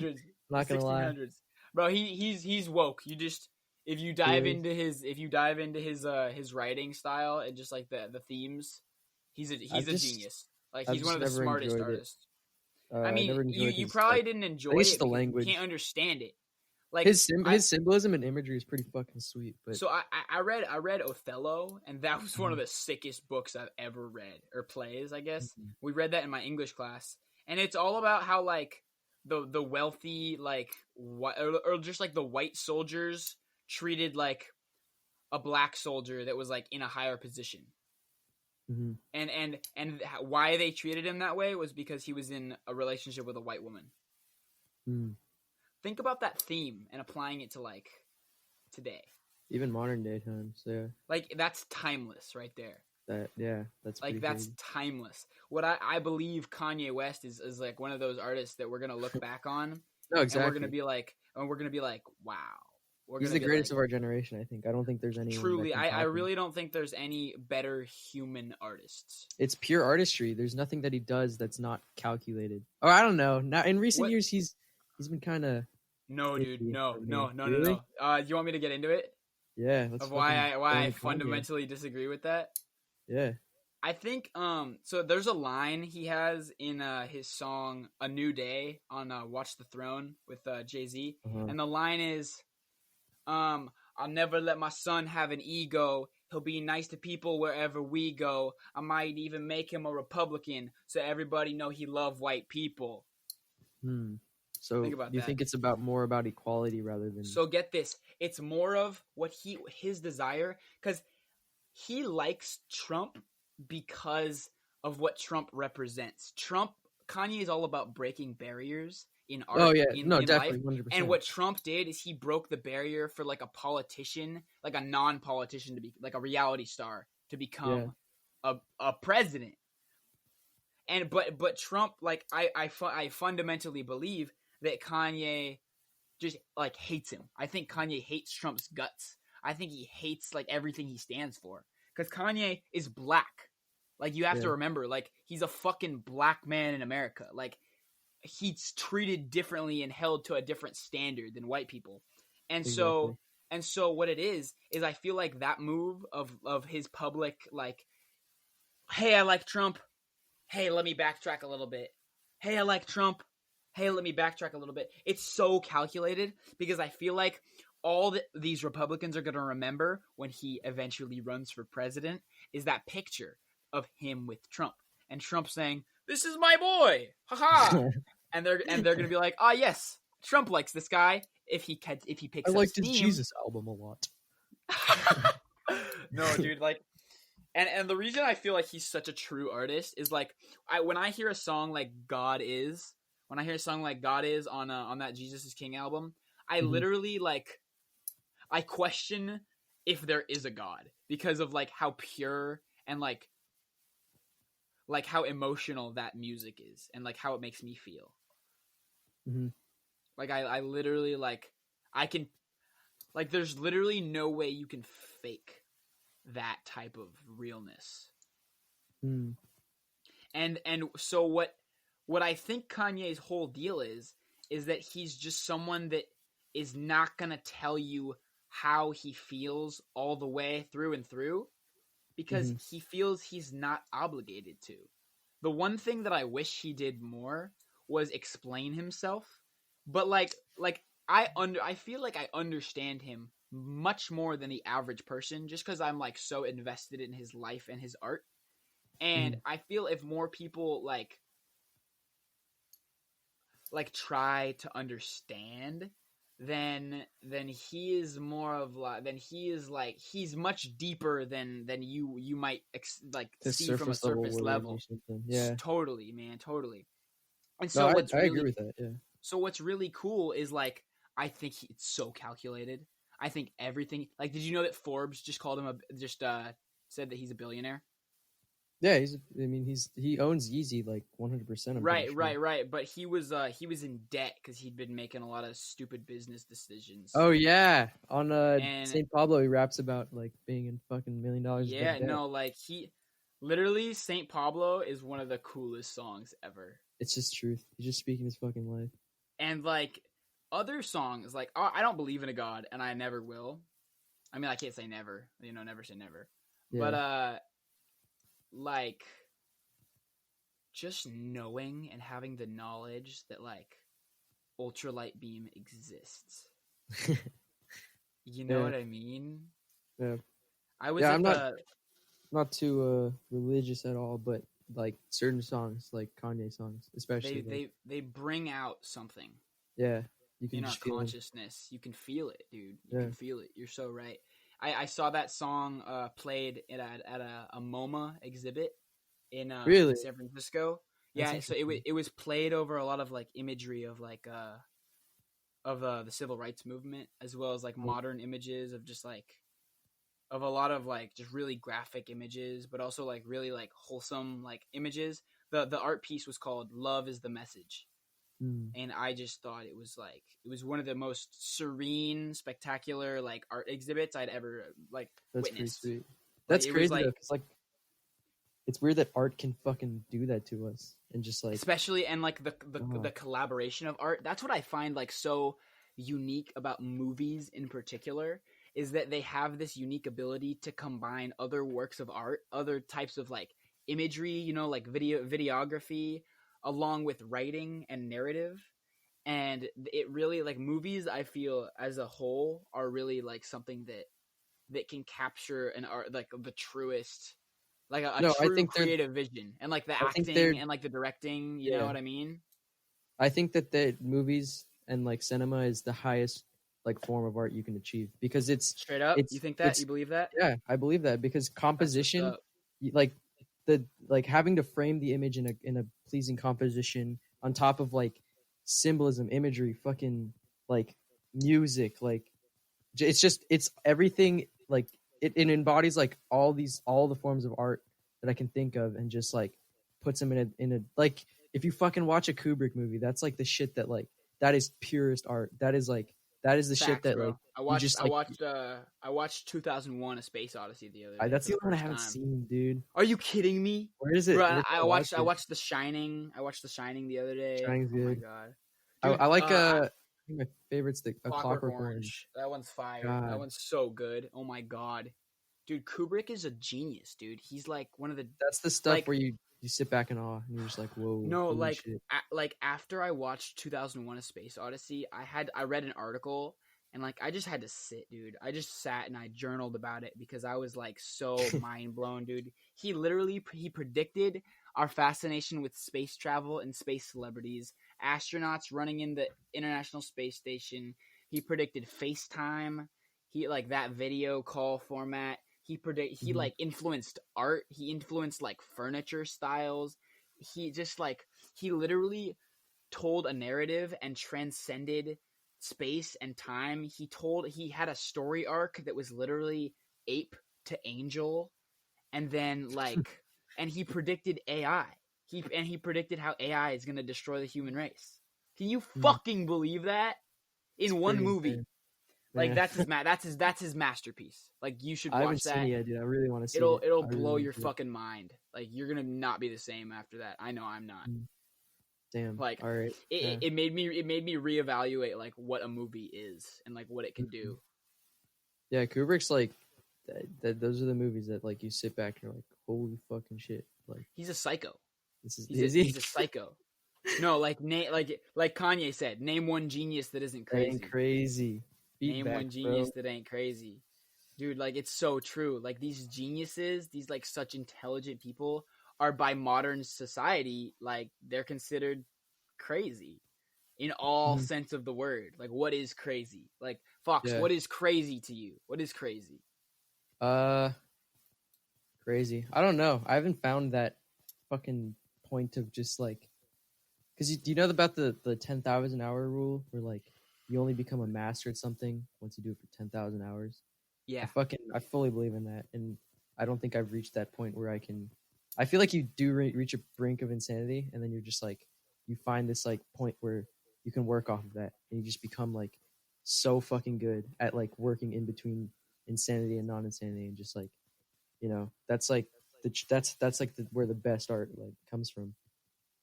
A: The
B: not gonna lie.
A: 1600s. Bro, he's woke. You just if you dive
B: Really?
A: into his writing style and just like the themes, he's a genius. Like
B: I've
A: he's one
B: just
A: of the
B: never
A: smartest
B: enjoyed it.
A: artists. I
B: I
A: mean,
B: never
A: you
B: enjoyed
A: you
B: his
A: probably
B: like.
A: didn't
B: I
A: enjoy
B: think it's just
A: it
B: the
A: because you
B: language.
A: can't understand it. Like
B: His symbolism and imagery is pretty fucking sweet. But
A: so I read Othello, and that was one of the sickest books I've ever read, or plays, I guess.
B: Mhm.
A: We read that in my English class, and it's all about how like the wealthy like or just like the white soldiers treated like a black soldier that was like in a higher position,
B: Mhm.
A: and why they treated him that way was because he was in a relationship with a white woman.
B: Mm.
A: Think about that theme and applying it to like today.
B: Even modern day times, yeah.
A: Like that's timeless right there.
B: That's
A: Like
B: pretty
A: that's
B: crazy.
A: timeless. What I believe Kanye West is like one of those artists that we're gonna look back on
B: No,
A: and we're gonna
B: exactly.
A: be like wow. We're
B: He's
A: gonna
B: the
A: be
B: greatest
A: like
B: of our generation. I think. I don't think there's anyone that
A: truly.
B: can
A: I
B: top him.
A: really don't think there's any better human artists.
B: It's pure artistry. There's nothing that he does that's not calculated. Or I don't know. Now in recent
A: What?
B: years, he's been kind of
A: No, dude.
B: iffy
A: No,
B: for me.
A: no, no, no,
B: Really?
A: no. You want me to get into it
B: Yeah. Let's
A: of
B: fucking
A: why
B: go
A: I
B: into Kanye.
A: fundamentally disagree with that?
B: Yeah.
A: I think so there's a line he has in his song A New Day on Watch the Throne with Jay-Z,
B: Uh-huh.
A: and the line is I'll never let my son have an ego. He'll be nice to people wherever we go. I might even make him a Republican so everybody know he love white people.
B: Hmm. So
A: Think about
B: you
A: that.
B: think it's more about equality rather than
A: So get this. It's more of what his desire, cuz he likes Trump because of what Trump represents. Kanye is all about breaking barriers in
B: Oh
A: art,
B: yeah, no,
A: in life.
B: definitely,
A: And
B: 100%.
A: what Trump did is he broke the barrier for like a politician, like a non-politician to be like a reality star to
B: Yeah,
A: become a president. And but Trump, like I fundamentally believe that Kanye just like hates him. I think Kanye hates Trump's guts. I think he hates like everything he stands for because Kanye is black. Like you have
B: yeah,
A: to remember, like he's a fucking black man in America. Like he's treated differently and held to a different standard than white people. And so
B: exactly.
A: what it is I feel like that move of his public like, hey, I like Trump. Hey, let me backtrack a little bit. Hey, I like Trump. Hey, let me backtrack a little bit. It's so calculated because I feel like all that these Republicans are going to remember when he eventually runs for president is that picture of him with Trump and Trump saying, "This is my boy, haha," and they're going to be like, "Ah, yes, Trump likes this guy if he
B: I
A: picks up
B: liked his
A: steam."
B: Jesus album a lot.
A: No, dude, like and the reason I feel like he's such a true artist is like when I hear a song like God Is, when I hear a song like God Is on that Jesus is King album, I
B: Mhm.
A: literally like I question if there is a God because of like how pure and like how emotional that music is and like how it makes me feel.
B: Mhm.
A: Like I literally like I can like there's literally no way you can fake that type of realness.
B: Mm.
A: And so what I think Kanye's whole deal is that he's just someone that is not going to tell you how he feels all the way through and through because
B: Mhm.
A: he feels he's not obligated to. The one thing that I wish he did more was explain himself, but I feel like I understand him much more than the average person just cuz I'm like so invested in his life and his art. And
B: Mhm.
A: I feel if more people like try to understand, then he is more of like then he is like he's much deeper than you might like
B: The
A: see from a
B: surface level
A: surface
B: words or
A: level.
B: something. Yeah.
A: Totally, man, totally. And
B: No,
A: so
B: I agree with that. Yeah.
A: what's really cool is like I think it's so calculated. I think everything. Like, did you know that Forbes just called him said that he's a billionaire?
B: Yeah, he owns Yeezy like 100%. I'm pretty
A: Right,
B: sure.
A: right. But he was in debt because he'd been making a lot of stupid business decisions.
B: Oh yeah, on
A: And
B: Saint Pablo, he raps about like being in fucking $1 million
A: yeah,
B: of debt.
A: no, like he literally Saint Pablo is one of the coolest songs ever.
B: It's just truth. He's just speaking his fucking life.
A: And like other songs, like I don't believe in a god, and I never will. I mean, I can't say never, never say never.
B: Yeah.
A: But like just knowing and having the knowledge that like ultralight beam exists. You know
B: Yeah.
A: what I mean?
B: Yeah.
A: I was
B: Yeah,
A: at
B: I'm
A: the
B: not too religious at all, but like certain songs, like Kanye songs, especially.
A: they bring out something
B: Yeah, you can
A: in our
B: just feel them.
A: consciousness. You can feel it, dude. You
B: Yeah.
A: can feel it. You're so right. I saw that song played at a MoMA exhibit in
B: Really?
A: San Francisco.
B: That's
A: Yeah, so
B: interesting.
A: it was played over a lot of like imagery of like the civil rights movement, as well as like modern images of just like of a lot of like just really graphic images, but also like really like wholesome like images. The art piece was called "Love is the Message,"
B: Mm,
A: and I just thought it was one of the most serene, spectacular like art exhibits I'd ever like
B: that's pretty
A: witnessed.
B: sweet.
A: Like
B: That's
A: it was
B: crazy though,
A: like
B: because like it's weird that art can fucking do that to us, and just like
A: especially and like
B: oh,
A: the collaboration of art. That's what I find like so unique about movies in particular, is that they have this unique ability to combine other works of art, other types of like imagery, like videography, along with writing and narrative. And it really like movies, I feel as a whole, are really like something that can capture an art like the truest, like a
B: no,
A: true creative vision, and like the
B: I think they're
A: acting and like the directing, you know
B: yeah,
A: what I mean?
B: I think that the movies and like cinema is the highest like form of art you can achieve because
A: Straight up, you think that?
B: it's
A: You believe that?
B: yeah, I believe that because
A: That's what's
B: composition,
A: up.
B: like the like having to frame the image in a pleasing composition on top of like symbolism, imagery, fucking like music, like it's everything like it embodies like all the forms of art that I can think of and just like puts them in a like if you fucking watch a Kubrick movie, that's like the shit that like that is purest art. That is the shit
A: Facts,
B: that like
A: bro. I
B: you
A: watched
B: just
A: I
B: like
A: watched I watched 2001: A Space Odyssey the other day
B: that's
A: for
B: the
A: the
B: only one I
A: first
B: haven't
A: time.
B: seen, dude.
A: Are you kidding me?
B: Where is
A: Bro,
B: it? Where can I watch
A: I
B: it?
A: watched The Shining. I watched The Shining the other day.
B: Shining's
A: Oh my
B: good.
A: god.
B: I
A: Dude,
B: like I think my favorite's the a
A: Clockwork
B: Clockwork Orange.
A: Orange. That one's fire. That
B: God,
A: one's so good. Oh my god. Dude, Kubrick is a genius, dude. He's like one of the
B: that's the stuff
A: like
B: where you sit back in awe and you're just like, whoa,
A: no,
B: holy
A: like
B: shit.
A: like after I watched 2001: A Space Odyssey, I read an article, and like I just had to sit, dude. I just sat and I journaled about it because I was like so mind blown, dude. He predicted our fascination with space travel and space celebrities, astronauts running in the International Space Station. He predicted FaceTime. He like that video call format. He
B: Mhm.
A: like influenced art. He influenced like furniture styles. He just like he literally told a narrative and transcended space and time. He had a story arc that was literally ape to angel, and then like and he predicted AI. He predicted how AI is going to destroy the human race. Can you
B: Mm,
A: fucking believe that
B: it's
A: in one
B: pretty
A: movie?
B: insane.
A: Like
B: Yeah.
A: that's his masterpiece. Like you should
B: I haven't
A: watch
B: seen
A: that.
B: it yet, dude. I really want to see it.
A: It'll
B: I really
A: blow
B: want
A: your
B: to see it.
A: fucking mind. Like you're gonna not be the same after that. I know I'm not.
B: Mm, damn.
A: Like
B: All right. Yeah.
A: it made me reevaluate like what a movie is and like what it can
B: Mhm.
A: do.
B: Yeah, Kubrick's like those are the movies that like you sit back and you're like, holy fucking shit. Like
A: He's a psycho.
B: this is
A: He's
B: he?
A: a psycho. No, like Kanye said, name one genius that isn't
B: That ain't
A: crazy.
B: crazy.
A: Name
B: Feedback,
A: one
B: bro.
A: genius that ain't crazy. Dude, like it's so true. Like these geniuses, these like such intelligent people are by modern society like they're considered crazy in all
B: Mhm.
A: sense of the word. Like what is crazy? Like Fox,
B: Yeah.
A: what is crazy to you? What is crazy?
B: Uh crazy. I don't know. I haven't found that fucking point of just like because do you know about the 10,000 hour rule where like you only become a master at something once you do it for 10,000 hours.
A: Yeah,
B: I fully believe in that, and I don't think I've reached that point where I can. I feel like you do reach a brink of insanity, and then you're just like you find this like point where you can work off of that, and you just become like so fucking good at like working in between insanity and non-insanity, and just like that's like that's like where the best art like comes from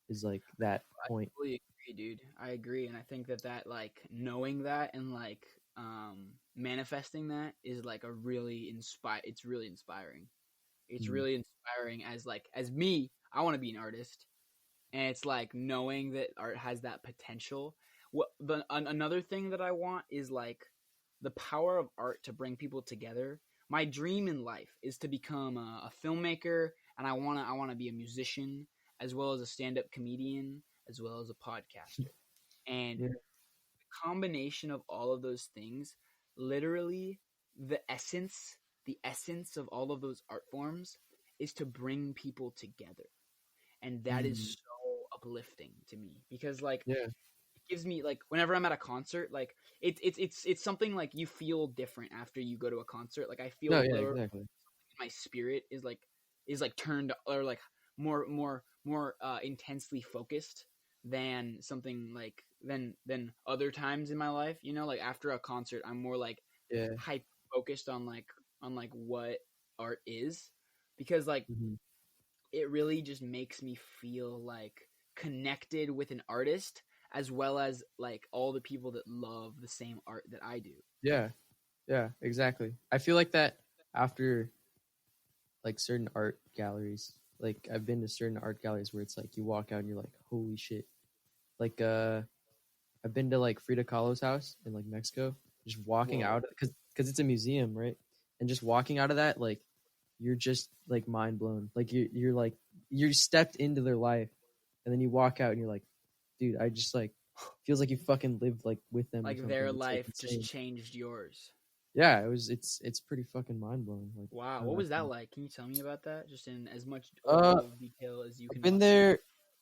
B: is like that
A: I
B: point.
A: totally agree, dude. I agree, and I think that like knowing that and like manifesting that is like a really inspire. It's really inspiring. It's
B: Mm,
A: really inspiring as like as me. I want to be an artist, and it's like knowing that art has that potential. Another thing that I want is like the power of art to bring people together. My dream in life is to become a filmmaker, and I want to be a musician as well as a stand-up comedian as well as a podcaster. And
B: yeah,
A: the combination of all of those things, literally the essence of all of those art forms is to bring people together. And that is
B: mm,
A: so uplifting to me because like
B: yeah.
A: it gives me like whenever I'm at a concert, like it's something like you feel different after you go to a concert. Like I
B: No,
A: feel
B: yeah,
A: literally
B: exactly.
A: my spirit is like turned or like more intensely focused than something like than other times in my life. You know, like after a concert, I'm more like
B: Yeah.
A: hyper focused on like what art is because like
B: Hmm.
A: it really just makes me feel like connected with an artist as well as like all the people that love the same art that I do.
B: Yeah, yeah, exactly. I feel like that after like certain art galleries. Like I've been to certain art galleries where it's like you walk out and you're like, holy shit. Like I've been to like Frida Kahlo's house in like Mexico. Just walking
A: Whoa.
B: out because it's a museum, right? And just walking out of that, like you're just like mind blown. Like you're like you're stepped into their life, and then you walk out and you're like, dude, I just like feels like you fucking lived like with them or
A: Like
B: something.
A: their
B: It's like
A: life just
B: insane.
A: changed yours.
B: Yeah, it's pretty fucking mind blowing. Like
A: Wow,
B: I don't
A: what
B: know.
A: was that like? Can you tell me about that? Just in as much
B: Uh,
A: level of detail as you
B: I've
A: can
B: been
A: muster.
B: there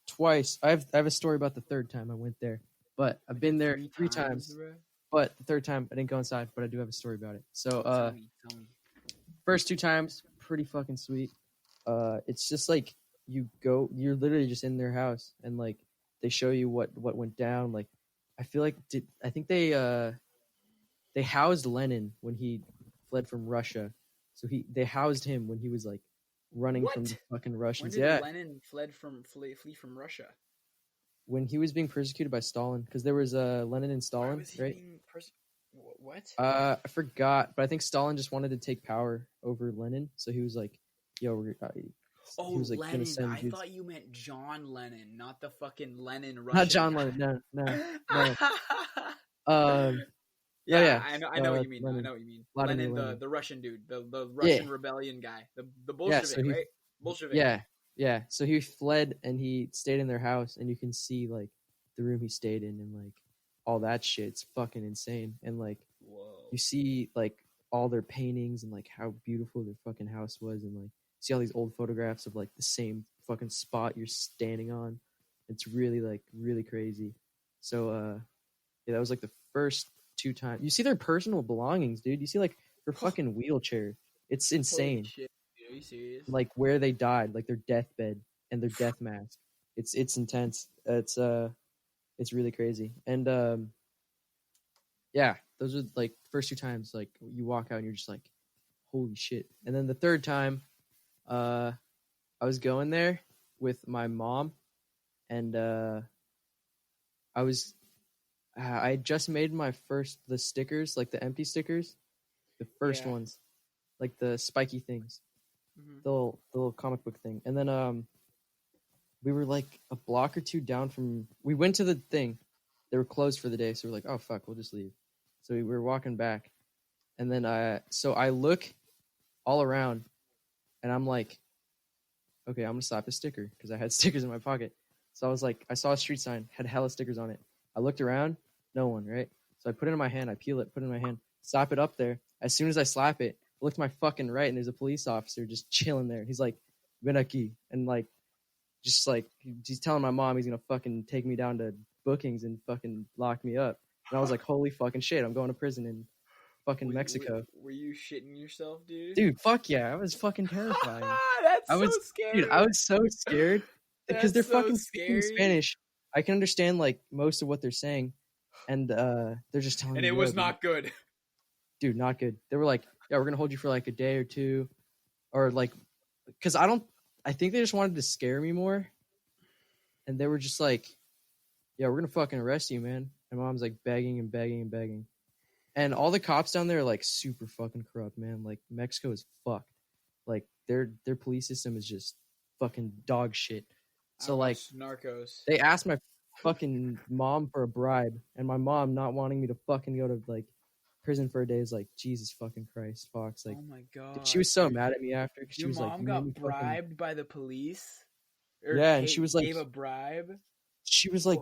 B: twice. I have a story about the third time I went there, but I've
A: Went there
B: been there
A: three
B: three
A: times,
B: times.
A: bro.
B: But the third time I didn't go inside, but I do have a story about it. So
A: Tell me.
B: first two times pretty fucking sweet. It's just like you're literally just in their house and like they show you what went down. Like I feel like I think they housed Lenin when he fled from Russia. So they housed him when he was like running from the
A: What?
B: fucking
A: When
B: Russians.
A: did
B: Yeah,
A: Lenin flee from Russia?
B: when he was being persecuted by Stalin, because there was Lenin and
A: Why
B: Stalin,
A: was he
B: right?
A: being what?
B: I forgot, but I think Stalin just wanted to take power over Lenin, so he was like, "Yo, he
A: Oh,
B: was like gonna
A: Lennon.
B: send
A: I
B: dudes."
A: thought you meant John Lennon, not the fucking Lennon
B: Not
A: Russian
B: John
A: guy.
B: Lennon, no, no, no. Um, no,
A: Yeah,
B: yeah,
A: I know what you mean now. I
B: Lenin,
A: know what you mean.
B: Vladimir
A: Lenin,
B: Lenin.
A: the Russian dude, the
B: Yeah,
A: Russian rebellion guy, the
B: yeah. So
A: Bolshevik,
B: he,
A: right? Bolshevik.
B: yeah, yeah. So he fled and he stayed in their house, and you can see like the room he stayed in and like all that shit. It's fucking insane, and like
A: Whoa.
B: you see like all their paintings and like how beautiful their fucking house was and like see all these old photographs of like the same fucking spot you're standing on. It's really like really crazy. So yeah, that was like the first two times. You see their personal belongings, dude. You see like their fucking wheelchair. It's
A: Holy
B: insane.
A: shit. Dude, are you serious?
B: Like where they died, like their deathbed and their death mask. It's intense. It's really crazy. And yeah, those are like the first two times like you walk out and you're just like holy shit. And then the third time, uh, I was going there with my mom, and I had just made my first the stickers, like the empty stickers, the first
A: Yeah.
B: ones, like the spiky things,
A: Hmm.
B: the little comic book thing. And then we were like a block or two down from. We went to the thing. They were closed for the day, so we're like, oh fuck, we'll just leave. So we were walking back, and then so I look all around, and I'm like, okay, I'm gonna slap a sticker because I had stickers in my pocket. So I was like, I saw a street sign, had hella stickers on it. I looked around, no one, right? So I put it in my hand, I peel it, put it in my hand, slap it up there. As soon as I slap it, I look to my fucking right and there's a police officer just chilling there. He's like, Benaki, and like, just like, he's telling my mom he's gonna fucking take me down to bookings and fucking lock me up. And I was like, holy fucking shit, I'm going to prison in fucking Mexico.
A: Were you shitting yourself, dude?
B: Dude, fuck yeah, I was fucking terrifying.
A: That's
B: I
A: so
B: was,
A: scary.
B: dude, I was so scared because they're
A: That's so
B: fucking speaking
A: scary.
B: Spanish. I can understand like most of what they're saying, and they're just telling
A: And
B: me.
A: it was not good.
B: Dude, not good. They were like, yeah, we're gonna hold you for like a day or two, or like, because I think they just wanted to scare me more, and they were just like, yeah, we're gonna fucking arrest you, man. And mom's like begging and begging and begging, and all the cops down there are like super fucking corrupt, man. Like Mexico is fucked. Like their police system is just fucking dog shit. So like
A: Narcos.
B: they asked my fucking mom for a bribe, and my mom not wanting me to fucking go to like prison for a day is like, Jesus fucking Christ, Fox. Like,
A: Oh my god.
B: she was so mad at me after because she
A: Your
B: was like,
A: mom
B: you made
A: got
B: me fucking.
A: bribed by the police? Or
B: Yeah, and she was like,
A: gave a bribe?
B: she was like,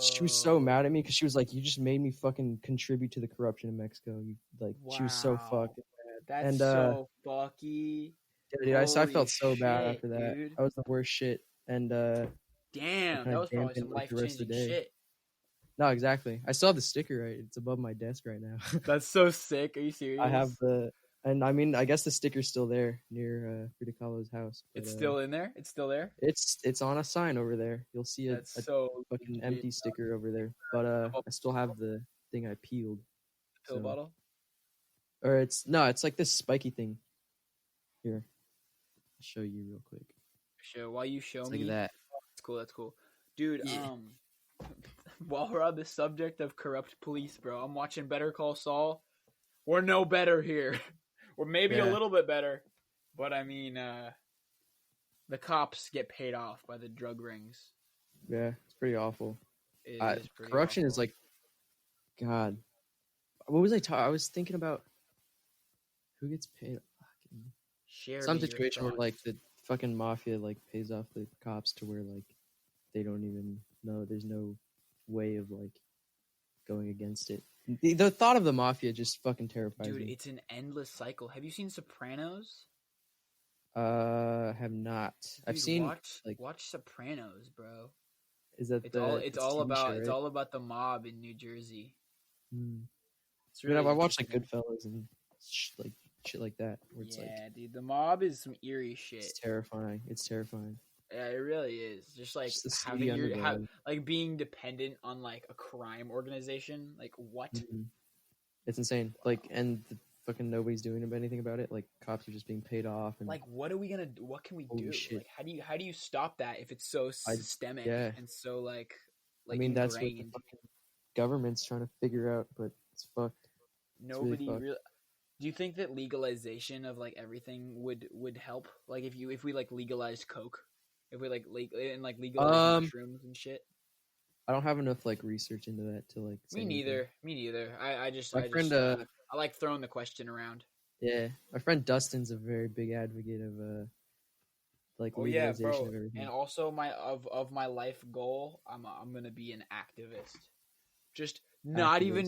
B: she was so
A: Whoa.
B: mad at me because she was like, you just made me fucking contribute to the corruption in Mexico. You like, she was so
A: Wow.
B: fucking mad.
A: That's
B: And
A: so fucky.
B: yeah, dude, I
A: Holy
B: felt so bad
A: shit,
B: after that.
A: dude.
B: I was the worst shit, and it
A: Damn,
B: kind
A: that
B: of
A: was probably
B: dampened
A: some
B: like the rest of
A: life-changing
B: the day.
A: shit.
B: No, exactly. I still have the sticker. Right, it's above my desk right now.
A: That's so sick. Are you serious?
B: I have and I mean, I guess the sticker's still there near Frida Kahlo's house. But,
A: It's still in there? It's still there?
B: It's on a sign over there. You'll see a
A: so
B: fucking empty sticker over there. But I still have the thing I peeled.
A: pill bottle?
B: Or it's like this spiky thing. Here, I'll show you real quick.
A: Sure, while you show me.
B: Look at that.
A: That's cool. Dude,
B: Yeah.
A: While we're on the subject of corrupt police, bro, I'm watching Better Call Saul. We're no better here. We're maybe a little bit better. But I mean, the cops get paid off by the drug rings.
B: Yeah, it's pretty awful.
A: It is pretty
B: corruption
A: awful.
B: is like, God. What was I was thinking about who gets paid. Some situation where like the fucking mafia like pays off the cops to where like they don't even know. There's no way of like going against it. The thought of the mafia just fucking terrifies me.
A: Dude, it's an endless cycle. Have you seen Sopranos?
B: Have not.
A: Dude,
B: I've seen
A: watch Sopranos, bro.
B: Is that
A: it's all
B: right?
A: about the mob in New Jersey.
B: It's really I watched like Goodfellas and like shit like that. Where it's
A: dude, the mob is some eerie shit.
B: It's terrifying.
A: Yeah, it really is. Just like having like being dependent on like a crime organization. Like what?
B: Mm-hmm. It's insane. Like, and fucking nobody's doing anything about it. Like cops are just being paid off. And
A: like, what are we gonna? What can we do?
B: Shit.
A: Like, how do you stop that if it's so systemic and so like
B: I mean,
A: ingrained?
B: that's what the fucking government's trying to figure out, but it's fucked.
A: Nobody really. Do you think that legalization of like everything would help? Like if we like legalized coke, if we like legalize mushrooms and shit.
B: I don't have enough like research into that to like.
A: Me neither. I like throwing the question around.
B: Yeah, my friend Dustin's a very big advocate of like legalization of everything.
A: And also of my life goal, I'm gonna be an activist. Just not even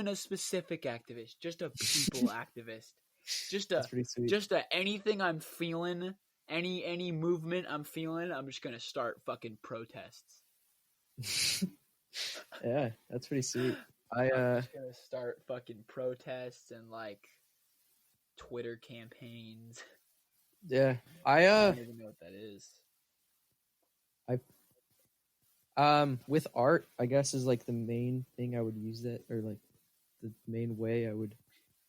A: a specific activist, just a people activist. Just anything I'm feeling, any movement I'm feeling, I'm just gonna start fucking protests.
B: Yeah, that's pretty sweet.
A: I'm just gonna start fucking protests and like Twitter campaigns.
B: Yeah,
A: I don't even know what that is.
B: With art, I guess is like the main thing I would use that, or like the main way I would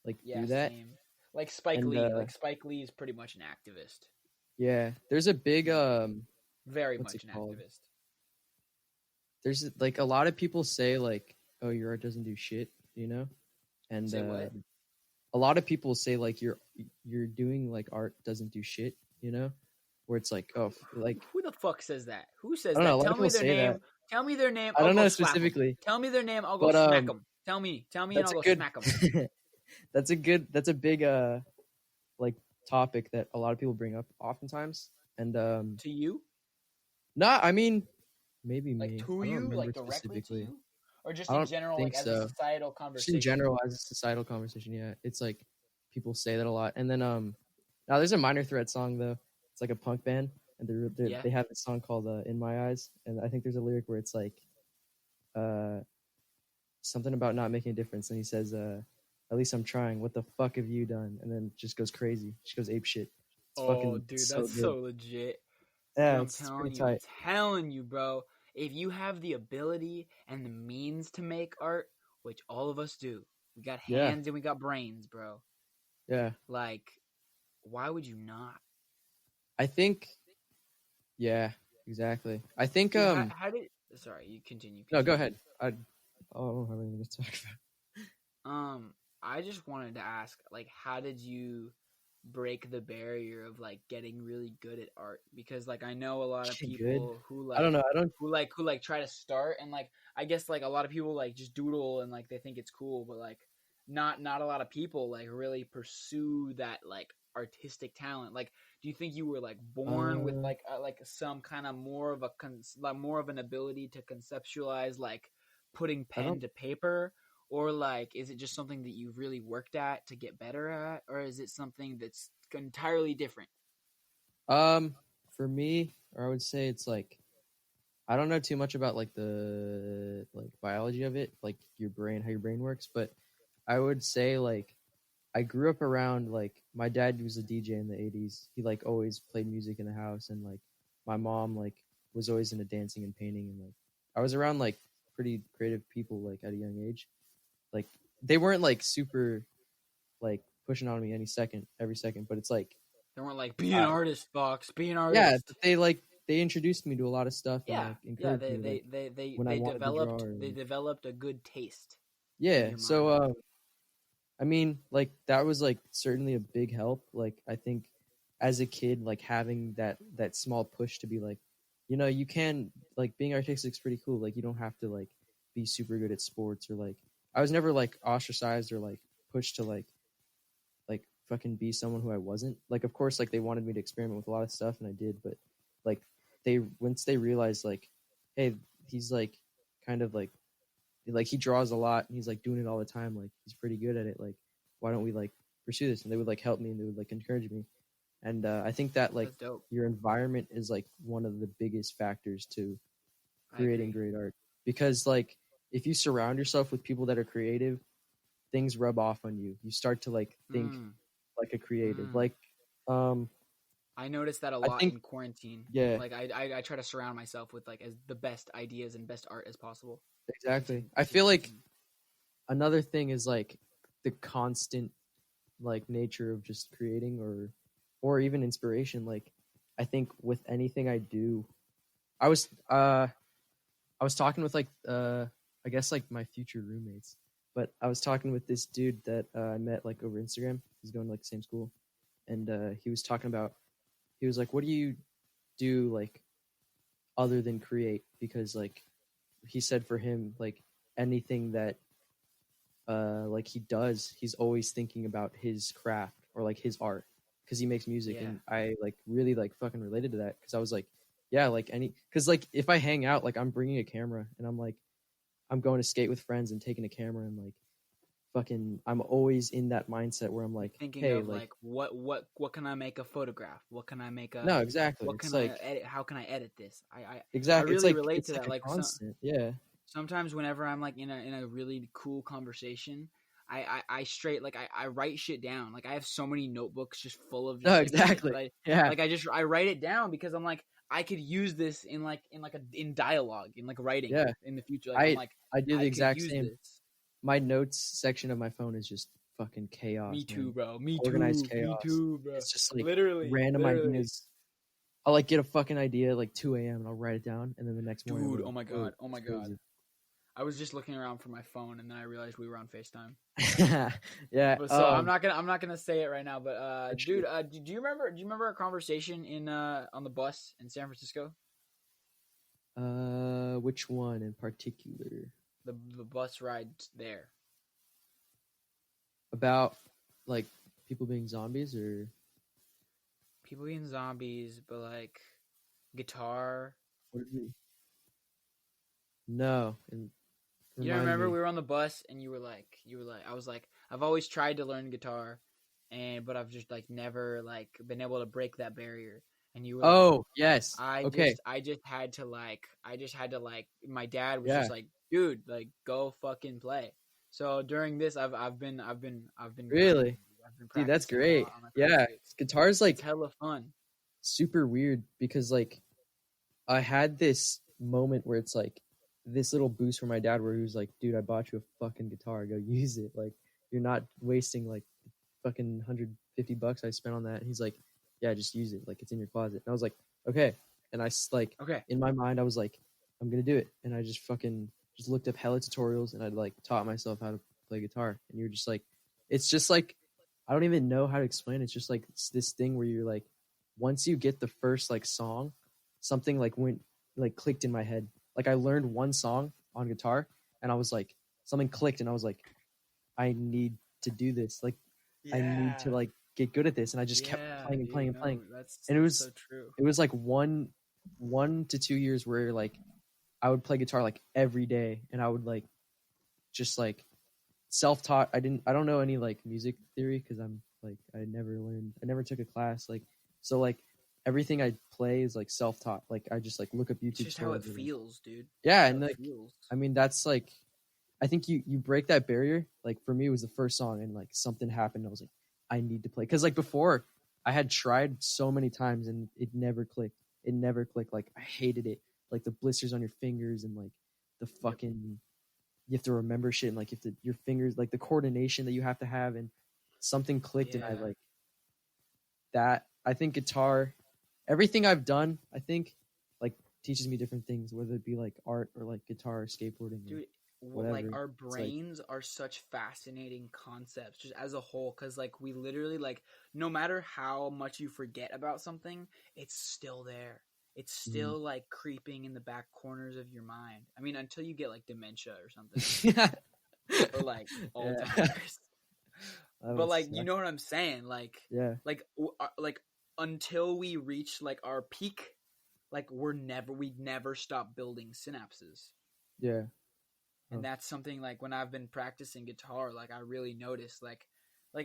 B: like do that.
A: Same. Like Spike Lee. Like Spike Lee is pretty much an activist.
B: Yeah, there's a big
A: very much an activist.
B: There's like a lot of people say like, oh, your art doesn't do shit, you know, and
A: say what?
B: A lot of people say like you're doing like art doesn't do shit, you know. Where it's like, oh, like
A: who the fuck says that? Who says
B: that?
A: Tell me their name. That. Tell me their name.
B: I don't know specifically.
A: Tell me their name. I'll go smack them. Tell me, and I'll go smack them.
B: That's a big like topic that a lot of people bring up oftentimes. And
A: to you?
B: No, I mean maybe
A: like
B: me.
A: To you, like directly to you, or just in general, like as a societal conversation.
B: Just in general, as a societal conversation, yeah. It's like people say that a lot, and then now there's a Minor Threat song though. It's like a punk band, and they have a song called "In My Eyes," and I think there's a lyric where it's like, something about not making a difference, and he says, "At least I'm trying. What the fuck have you done?" And then just goes crazy, just goes ape shit. It's
A: Oh,
B: fucking
A: dude,
B: so
A: that's
B: good.
A: so legit. Dude,
B: Yeah,
A: I'm
B: it's pretty
A: telling you, I'm
B: tight.
A: telling you, bro. If you have the ability and the means to make art, which all of us do, we got
B: Yeah,
A: hands and we got brains, bro.
B: yeah.
A: Like, why would you not?
B: I think, yeah, exactly. I think,
A: Dude, how did? Sorry, you continue,
B: no, go
A: continue.
B: ahead. I don't have anything to talk
A: Um, I just wanted to ask, like, how did you break the barrier of like getting really good at art? Because like I know a lot of
B: about. Good.
A: people who
B: I don't know. I don't.
A: try to start, and like I guess like a lot of people like just doodle and like they think it's cool, but like not a lot of people like really pursue that like artistic talent. Like, do you think you were like born with
B: Uh,
A: like some kind of more of a like more of an ability to conceptualize like putting
B: I
A: pen
B: don't.
A: to paper, or like is it just something that you've really worked at to get better at, or is it something that's entirely different?
B: Um, for me, or I would say it's like I don't know too much about like the like biology of it, like your brain, how your brain works, but I would say like I grew up around like my dad was a DJ in the 80s. He like always played music in the house, and like my mom like was always into dancing and painting, and like I was around like pretty creative people like at a young age. Like they weren't like super like pushing on me every second, but it's like
A: They weren't like, be an
B: uh,
A: artist, Fox, be an
B: yeah,
A: artist.
B: but they introduced me to a lot of stuff and
A: Yeah,
B: like
A: yeah.
B: encouraged
A: They
B: me
A: they
B: like
A: they they
B: when I
A: they
B: wanted to draw
A: developed
B: or
A: they
B: like
A: developed a good taste in
B: yeah.
A: your
B: So
A: mind.
B: I mean like that was like certainly a big help. Like I think as a kid like having that small push to be like you can like being artistic is pretty cool. Like you don't have to like be super good at sports or like I was never like ostracized or like pushed to like fucking be someone who I wasn't. Like of course like they wanted me to experiment with a lot of stuff and I did, but like they once they realized like, hey, he's kind of like he draws a lot and he's like doing it all the time, like he's pretty good at it. Like why don't we like pursue this? And they would like help me and they would like encourage me. And I think that like
A: That's dope.
B: your environment is like one of the biggest factors to
A: I
B: creating
A: agree.
B: great art because like if you surround yourself with people that are creative, things rub off on you. You start to like think
A: Mm,
B: like a creative.
A: mm.
B: Like um
A: I noticed that a
B: I
A: lot
B: think
A: in quarantine.
B: yeah,
A: Like I try to surround myself with like as the best ideas and best art as possible.
B: exactly.
A: Continue,
B: I feel
A: continue,
B: like
A: continue.
B: another thing is like the constant like nature of just creating or even inspiration. Like I think with anything I do, I was uh I was talking with like I guess like my future roommates, but I was talking with this dude that I met like over Instagram. He's going to like the same school, and he was talking about he was like, "What do you do like other than create?" Because like he said for him like anything that like he does, he's always thinking about his craft or like his art because he makes music,
A: Yeah,
B: and I like really like fucking related to that because I was like, yeah, like any because like if I hang out, like I'm bringing a camera and I'm like I'm going to skate with friends and taking a camera and like fucking I'm always in that mindset where I'm
A: you're
B: like,
A: thinking
B: hey,
A: of
B: like
A: like what can I make a photograph? What can I make a
B: no, exactly.
A: what
B: It's
A: can I
B: like
A: edit? How can I edit this? I
B: exactly.
A: really relate
B: It's
A: to
B: like
A: that.
B: a
A: Like
B: constant. Yeah.
A: sometimes whenever I'm like in a really cool conversation, I straight like I write shit down. Like I have so many notebooks just full of
B: No,
A: just like shit that
B: exactly. Yeah.
A: I write it down because I'm like I could use this in dialogue in like writing
B: Yeah.
A: in the future. Like I'm
B: I
A: like
B: I do the
A: I could
B: exact
A: use
B: same.
A: this.
B: My notes section of my phone is just fucking chaos,
A: Me too,
B: man.
A: bro. Me
B: Organized
A: too. Me
B: chaos.
A: too, bro.
B: It's just like
A: Literally,
B: random
A: literally.
B: ideas. I'll like get a fucking idea at like 2 a.m. and I'll write it down, and then the next morning I'll
A: Dude,
B: be
A: oh
B: like,
A: my
B: whoa,
A: god. Oh my
B: it's
A: god.
B: crazy.
A: I was just looking around for my phone and then I realized we were on FaceTime.
B: Yeah.
A: But so I'm not gonna say it right now. But dude,
B: Actually,
A: do you remember our conversation in on the bus in San Francisco?
B: which one in particular?
A: The bus ride there.
B: About like people being zombies or
A: People being zombies, but like guitar.
B: what did we? No, and
A: You don't
B: remind
A: remember
B: me.
A: we were on the bus and you were like I was like I've always tried to learn guitar, and but I've just like never like been able to break that barrier. and you were like,
B: Oh, yes. Okay.
A: I just had to like. My dad was
B: Yeah.
A: just like, dude, like go fucking play. So during this, I've been grinding.
B: Really?
A: Dude. I've been
B: Dude, that's
A: practicing a
B: great.
A: lot on
B: Yeah.
A: acoustic.
B: Guitar's
A: It's
B: like
A: hella fun.
B: super weird because like I had this moment where it's like this little boost from my dad where he was like, dude, I bought you a fucking guitar. Go use it. Like, you're not wasting like fucking $150 I spent on that. And he's like, yeah, just use it. Like, it's in your closet. And I was like, okay. And like,
A: Okay.
B: in my mind, I was like, I'm going to do it. And I just fucking just looked up hella tutorials and I'd like taught myself how to play guitar. And you're just like, it's just like, I don't even know how to explain it. It's just like it's this thing where you're like, once you get the first like song, something like went like clicked in my head. Like I learned one song on guitar and I was like something clicked and I was like I need to do this. Like I need to
A: Yeah.
B: like get good at this and I just kept
A: Yeah,
B: playing and playing
A: dude.
B: and playing.
A: No,
B: And
A: that's so true.
B: it was like 1 to 2 years where like I would play guitar like every day and I would like just like self-taught. I don't know any like music theory because I'm like I never took a class like so like everything I play is like self-taught. Like I just like look up
A: It's
B: YouTube
A: just how it
B: tutorials and, like,
A: feels, dude.
B: yeah,
A: It's how
B: and
A: it
B: like
A: feels.
B: I mean that's like I think you break that barrier. Like for me it was the first song and like something happened. I was like I need to play because like before I had tried so many times and it never clicked. It never clicked. Like I hated it. Like the blisters on your fingers and like the
A: Yep.
B: fucking you have to remember shit and like you have to your fingers like the coordination that you have to have and something clicked and I
A: Yeah.
B: like that. I think guitar, everything I've done, I think like teaches me different things, whether it be like art or like guitar or skateboarding or
A: Dude, like
B: whatever.
A: our
B: It's like
A: brains are such fascinating concepts just as a whole cuz like we literally like no matter how much you forget about something, it's still there. It's
B: mm.
A: still like creeping in the back corners of your mind. I mean until you get like dementia or something
B: yeah.
A: or like
B: Yeah.
A: Alzheimer's.
B: That
A: But
B: would
A: like you
B: suck.
A: know what I'm saying?
B: Yeah.
A: Like until we reach like our peak, like we'd never stop building synapses.
B: Yeah.
A: And
B: Oh.
A: that's something like when I've been practicing guitar, like I really notice like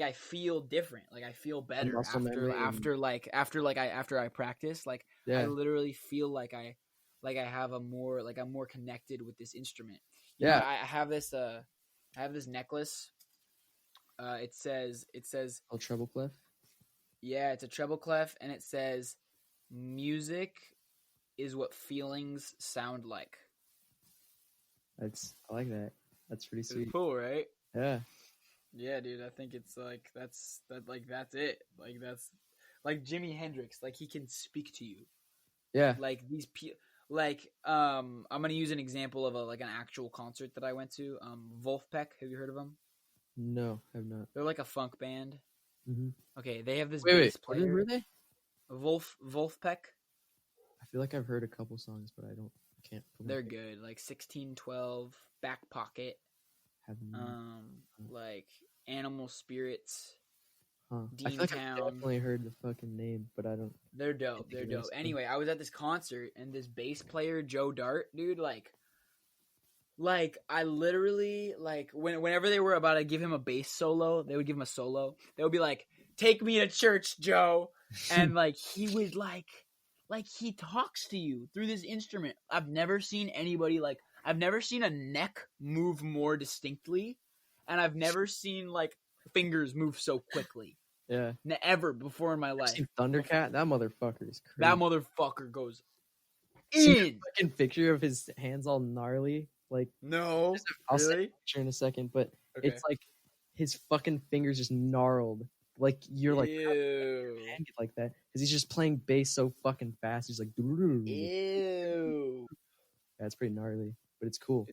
A: I feel different, like I feel
B: The
A: better
B: muscle memory and
A: after I practice, like I
B: yeah.
A: literally feel like I have a more like I'm more connected with this instrument. You know,
B: Yeah.
A: I have this necklace. It says
B: Oh, treble clef.
A: yeah, it's a treble clef, and it says music is what feelings sound like.
B: I like that. That's pretty
A: It's
B: sweet.
A: cool, right?
B: Yeah.
A: Yeah, dude, I think it's like that's it. Like that's like Jimi Hendrix, like he can speak to you.
B: Yeah.
A: Like like I'm going to use an example of a like an actual concert that I went to. Wolfpack, have you heard of them?
B: No, I've not.
A: They're like a funk band.
B: Mm-hmm.
A: Okay, they have this
B: Wait.
A: bass
B: What were
A: player,
B: they?
A: Wolfpack.
B: I feel like I've heard a couple songs, but I can't put my
A: They're
B: finger.
A: good. Like 1612, Back Pocket,
B: Have
A: um like Animal Spirits,
B: huh? I feel
A: Dean
B: like I've
A: Town.
B: definitely heard the fucking name, but I don't.
A: They're
B: Can't
A: dope.
B: think
A: They're
B: of any
A: dope.
B: song.
A: Anyway, I was at this concert and this bass player, Joe Dart, dude, like I literally like whenever they were about to give him a bass solo, they would give him a solo. They would be like, "Take me to church, Joe," and like he would like he talks to you through this instrument. I've never seen anybody like I've never seen a neck move more distinctly, and I've never seen like fingers move so quickly.
B: Yeah.
A: Ever before in my
B: Ever
A: life.
B: seen Thundercat? That motherfucker is
A: That
B: crazy.
A: motherfucker goes
B: See a
A: in.
B: fucking picture of his hands all gnarly. Like
A: No,
B: I'll send you
A: really?
B: a picture in a second, but
A: Okay.
B: it's like his fucking fingers just gnarled. Like you're like, how did
A: Ew.
B: your hand get like that? Because he's just playing bass so fucking fast. He's like, yeah,
A: Ew.
B: it's pretty gnarly, but it's cool.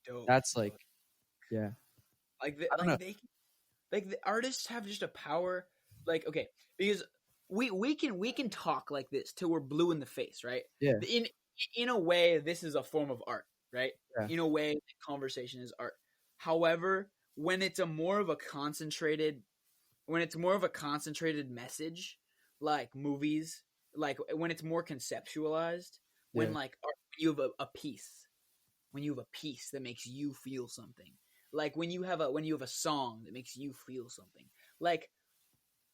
A: Dope.
B: That's like, yeah, I don't know.
A: Like the artists have just a power. Like okay, because we can talk like this till we're blue in the face, right?
B: Yeah,
A: In a way, this is a form of art, right?
B: yeah,
A: In a way, conversation is art. However, when it's more of a concentrated message, like movies, like when it's more conceptualized, when
B: yeah,
A: like you have a piece, when you have a piece that makes you feel something, like when you have a song that makes you feel something, like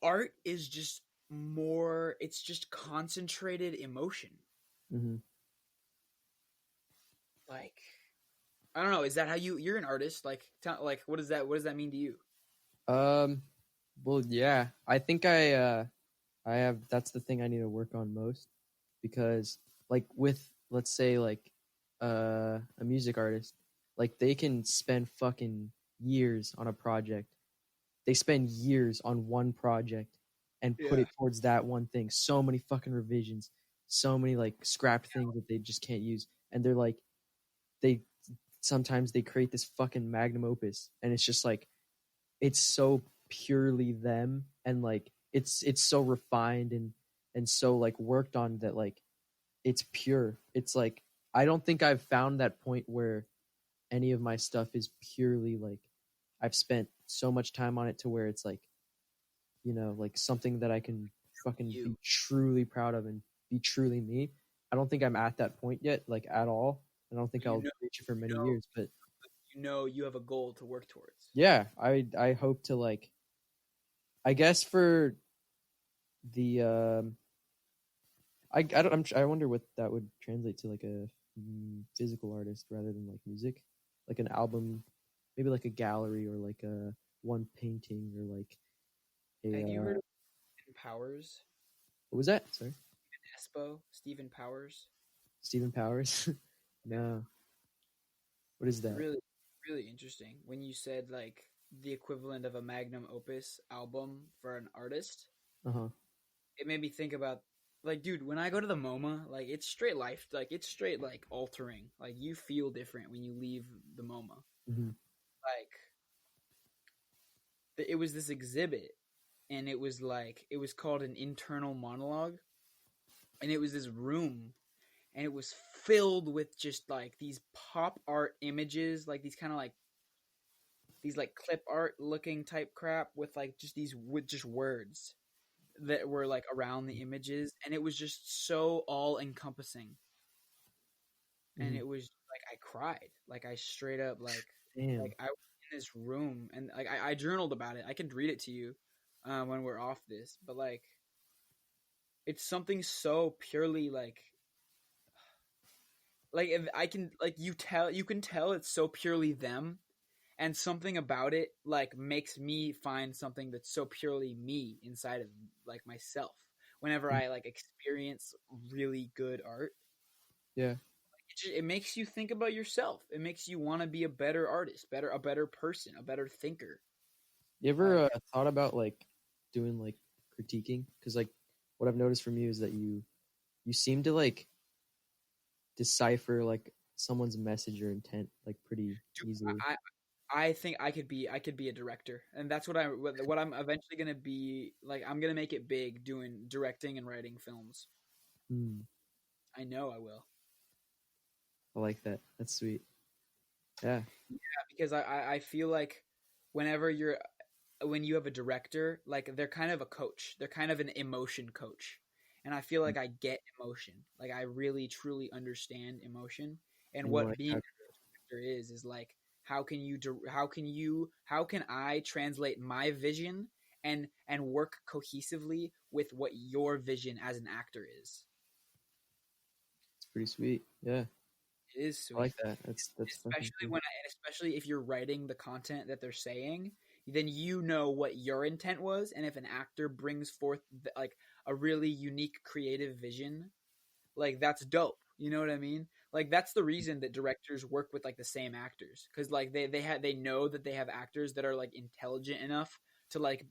A: art is just more, it's just concentrated emotion.
B: Mm-hmm.
A: Like, I don't know, is that how you're an artist? Like, like what does that mean to you?
B: Um, well, yeah, I think I have. That's the thing I need to work on most because, like, with let's say like a music artist, like they can spend fucking years on a project. They spend years on one project and put
A: Yeah.
B: it towards that one thing. So many fucking revisions, so many like scrapped things that they just can't use, and they're like they sometimes they create this fucking magnum opus, and it's just like it's so purely them and like it's so refined and so like worked on that like it's pure. It's like I don't think I've found that point where any of my stuff is purely like I've spent so much time on it to where it's like, like something that I can fucking
A: You
B: be truly proud of and be truly me. I don't think I'm at that point yet, like at all. I don't think
A: you
B: I'll
A: know
B: reach it for
A: you
B: many
A: know
B: years, but
A: you have a goal to work towards.
B: yeah, I hope to like I guess for the I don't I wonder what that would translate to like a physical artist rather than like music, like an album, maybe like a gallery or like a one painting or like a
A: Have you heard of Stephen Powers?
B: what was that? Sorry,
A: Espo, Stephen Powers.
B: Stephen Powers.
A: Yeah.
B: No, what is that?
A: Really, really interesting. When you said like the equivalent of a magnum opus album for an artist,
B: Uh huh.
A: it made me think about like, dude, when I go to the MoMA, like it's straight life, like it's straight like altering. Like you feel different when you leave the MoMA.
B: Hmm.
A: Like it was this exhibit, and it was called an internal monologue, and it was this room, and it was filled with just like these pop art images, like these kind of like these like clip art looking type crap with like just these with just words that were like around the images, and it was just so all encompassing, and
B: Hmm.
A: it was like I cried, like I straight up
B: Damn.
A: like I was in this room, and like I journaled about it. I could read it to you when we're off this, but like it's something so purely like if I can like you can tell it's so purely them, and something about it like makes me find something that's so purely me inside of like myself whenever I like experience really good art.
B: Yeah.
A: It makes you think about yourself. It makes you want to be a better artist, a better person, a better thinker.
B: You ever
A: Like
B: thought about like doing like critiquing? Because like what I've noticed from you is that you seem to like decipher like someone's message or intent like pretty
A: dude,
B: easily.
A: I think I could be a director, and that's what I'm eventually gonna be. Like I'm gonna make it big doing directing and writing films.
B: Hmm.
A: I know I will.
B: I like that. That's sweet. Yeah.
A: Because I feel like whenever you're when you have a director, like they're kind of a coach. They're kind of an emotion coach. And I feel like I get emotion. Like I really truly understand emotion. And
B: And
A: what
B: like
A: being a director is like how can I translate my vision and work cohesively with what your vision as an actor is.
B: it's pretty sweet. Yeah.
A: It is
B: I like
A: sweet.
B: that. That's fucking
A: especially
B: cool.
A: when especially if you're writing the content that they're saying, then you know what your intent was, and if an actor brings forth like a really unique creative vision, like that's dope. You know what I mean? Like that's the reason that directors work with like the same actors, because like they know that they have actors that are like intelligent enough to like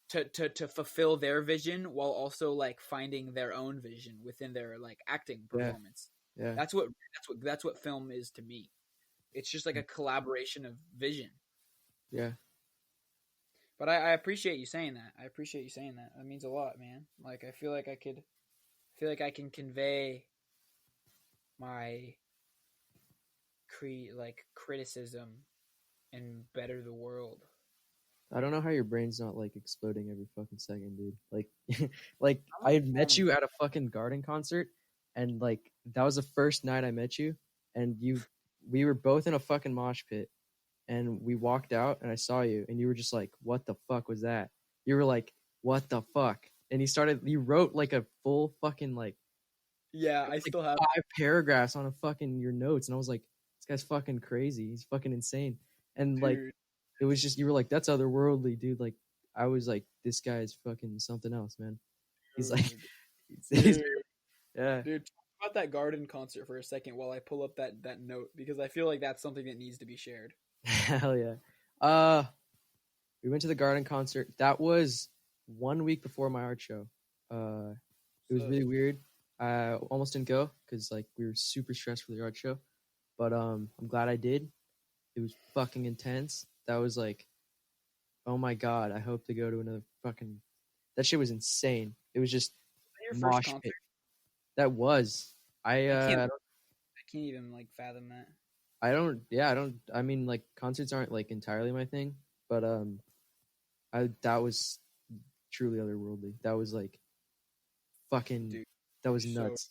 A: to fulfill their vision while also like finding their own vision within their like acting
B: Yeah.
A: performance.
B: Yeah.
A: That's what film is to me. It's just like a collaboration of vision.
B: Yeah.
A: But I appreciate you saying that. I appreciate you saying that. That means a lot, man. Like I feel like I can convey my criticism and better the world.
B: I don't know how your brain's not like exploding every fucking second, dude. Like, like
A: I'm
B: I
A: a
B: met
A: performance.
B: you at a fucking garden concert, and like that was the first night I met you, and we were both in a fucking mosh pit, and we walked out, and I saw you, and you were just like, "What the fuck was that?" You were like, what the fuck? And he wrote like a full fucking like,
A: Yeah,
B: it
A: I
B: was like
A: still have
B: 5 paragraphs on a fucking your notes. And I was like, this guy's fucking crazy. He's fucking insane. And like,
A: dude.
B: it was just, you were like, that's otherworldly, dude. Like, I was like, this guy's fucking something else, man. He's like,
A: Dude,
B: he's,
A: dude,
B: yeah.
A: dude. Talk about that garden concert for a second while I pull up that note because I feel like that's something that needs to be shared.
B: Hell yeah. We went to the garden concert. That was 1 week before my art show. It was
A: So,
B: really weird. I almost didn't go because like we were super stressed for the art show, but I'm glad I did. It was fucking intense. That was like, oh my god, I hope to go to another fucking. That shit was insane. It was just
A: your first
B: mosh
A: concert?
B: pit. That was.
A: I can't even like fathom that.
B: I don't. Yeah, I don't. I mean, like concerts aren't like entirely my thing, but that was truly otherworldly. That was like fucking.
A: Dude,
B: That was
A: so
B: nuts.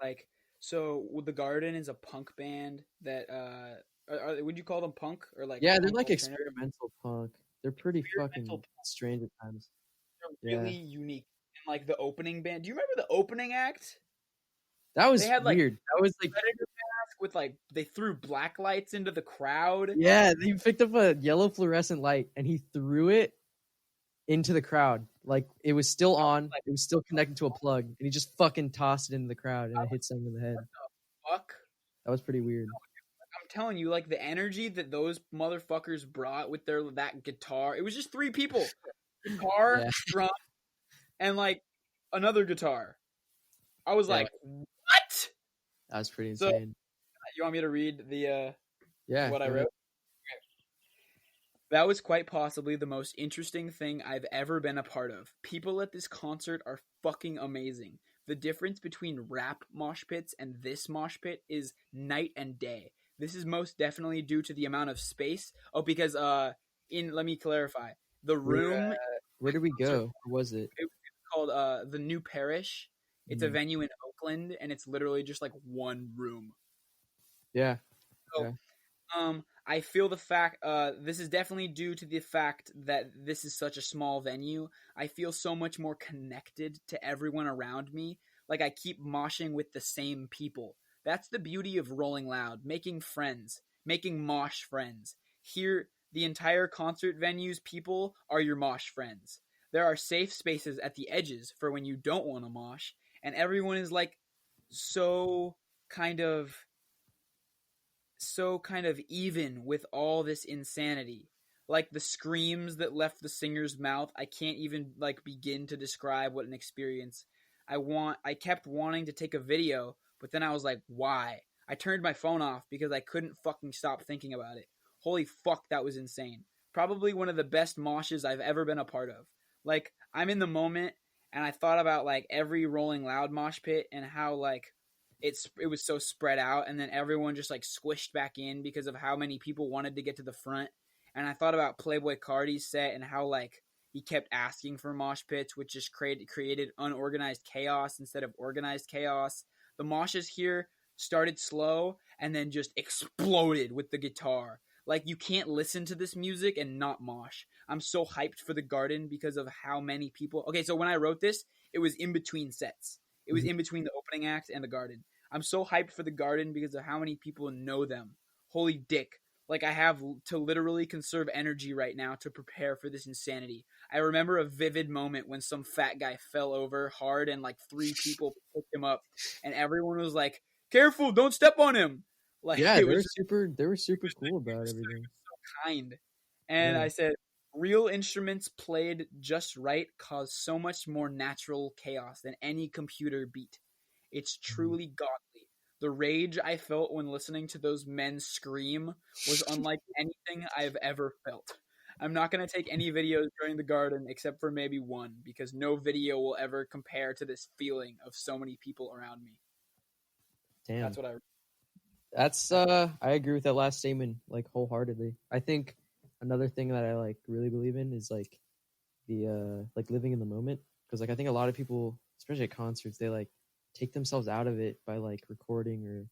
A: like so the Garden is a punk band that would you call them punk or like
B: Yeah, they're
A: punk
B: like
A: alternative?
B: experimental punk. They're pretty
A: Experimental
B: fucking
A: punk.
B: strange at times.
A: They're
B: Yeah,
A: really unique. And like the opening band. Do you remember the opening act?
B: that
A: They
B: was
A: had like
B: weird. That was like,
A: predator mask with like they threw black lights into the crowd.
B: yeah, he picked up a yellow fluorescent light and he threw it into the crowd. Like it was still on.
A: Like
B: It was still connected to a plug, and he just fucking tossed it into the crowd, and it hit someone in the head.
A: fuck.
B: That was pretty weird.
A: I'm telling you, like the energy that those motherfuckers brought with that guitar. It was just three people. Guitar,
B: Yeah,
A: drum, and like another guitar. I was
B: yeah,
A: like, what?
B: that was pretty
A: So
B: insane.
A: you want me to read the
B: Yeah,
A: what I
B: go ahead.
A: wrote? That was quite possibly the most interesting thing I've ever been a part of. People at this concert are fucking amazing. The difference between rap mosh pits and this mosh pit is night and day. This is most definitely due to the amount of space. Oh, because let me clarify. The room
B: Where did we go? Where was it?
A: it's called the New Parish. It's a
B: Mm.
A: venue in Oakland, and it's literally just like one room.
B: Yeah,
A: So
B: yeah.
A: I feel the fact this is definitely due to the fact that this is such a small venue. I feel so much more connected to everyone around me. Like I keep moshing with the same people. That's the beauty of Rolling Loud, making friends, making mosh friends. Here, the entire concert venue's people are your mosh friends. There are safe spaces at the edges for when you don't want to mosh, and everyone is like so kind of even with all this insanity. Like the screams that left the singer's mouth, I can't even like begin to describe what an experience. I kept wanting to take a video, but then I was like, why? I turned my phone off because I couldn't fucking stop thinking about it. Holy fuck, that was insane. Probably one of the best moshes I've ever been a part of. Like, I'm in the moment and I thought about like every Rolling Loud mosh pit and how like it was so spread out, and then everyone just like squished back in because of how many people wanted to get to the front. And I thought about Playboy Cardi's set and how like he kept asking for mosh pits, which just created unorganized chaos instead of organized chaos. The moshes here started slow and then just exploded with the guitar. Like you can't listen to this music and not mosh. I'm so hyped for the Garden because of how many people. Okay, so when I wrote this, it was in between sets. It was
B: Mhm.
A: in between the opening act and the Garden. I'm so hyped for the Garden because of how many people know them. Holy dick. Like, I have to literally conserve energy right now to prepare for this insanity. I remember a vivid moment when some fat guy fell over hard and like three people picked him up, and everyone was like, "Careful, don't step on him." Like,
B: Yeah,
A: it
B: they
A: was
B: were
A: just
B: super cool about everything.
A: so kind. And
B: Yeah.
A: I said, real instruments played just right cause so much more natural chaos than any computer beat. It's
B: Mhm.
A: truly godly. The rage I felt when listening to those men scream was unlike anything I've ever felt. I'm not going to take any videos during the Garden except for maybe one because no video will ever compare to this feeling of so many people around me.
B: Damn.
A: That's what I.
B: That's I agree with that last statement like wholeheartedly. I think another thing that I like really believe in is like the like living in the moment, because like I think a lot of people, especially at concerts, they like take themselves out of it by like recording or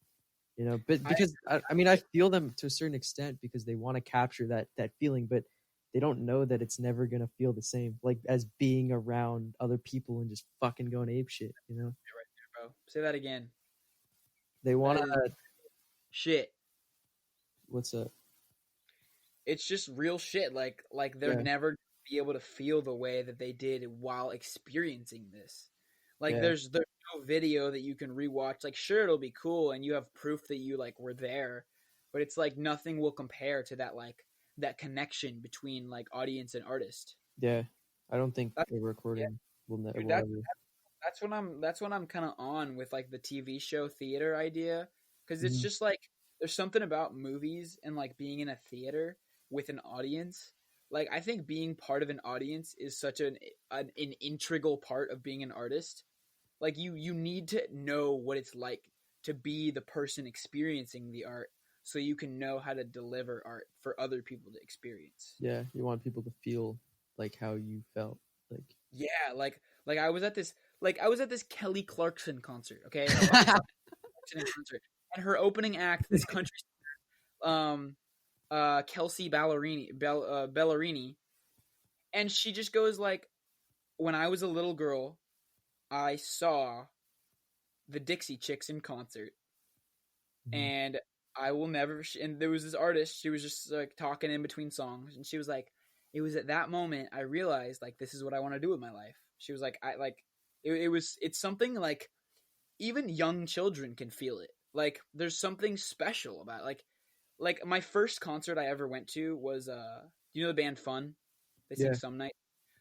B: but
A: I
B: because I mean I feel them to a certain extent because they want to capture that feeling, but they don't know that it's never gonna feel the same, like as being around other people and just fucking going ape shit, you know?
A: Right there, bro. Say that again.
B: They
A: That
B: wanna
A: is shit.
B: what's up?
A: It's just real shit. Like they're
B: Yeah,
A: never be able to feel the way that they did while experiencing this. Like
B: yeah,
A: there's no video that you can rewatch. Like sure it'll be cool and you have proof that you like were there, but it's like nothing will compare to that like that connection between like audience and artist.
B: yeah. I don't think
A: That's,
B: a
A: yeah,
B: recording
A: dude,
B: will ever.
A: that's what I'm kind of on with like the TV show theater idea because it's
B: Mhm.
A: just like there's something about movies and like being in a theater with an audience. Like I think being part of an audience is such an integral part of being an artist. Like you need to know what it's like to be the person experiencing the art so you can know how to deliver art for other people to experience.
B: Yeah, you want people to feel like how you felt. Like
A: Yeah, like I was at this Kelly Clarkson concert, okay? A fucking Clarkson concert. And her opening act, this country um Kelsey Ballerini, and she just goes like, when I was a little girl, I saw the Dixie Chicks in concert,
B: mhm.
A: and I will never. And there was this artist. She was just like talking in between songs, and she was like, "It was at that moment I realized like this is what I want to do with my life." She was like, "I like it was it's something like even young children can feel it. Like there's something special about it. Like my first concert I ever went to was you know the band Fun? They sing
B: Yeah,
A: Some Night.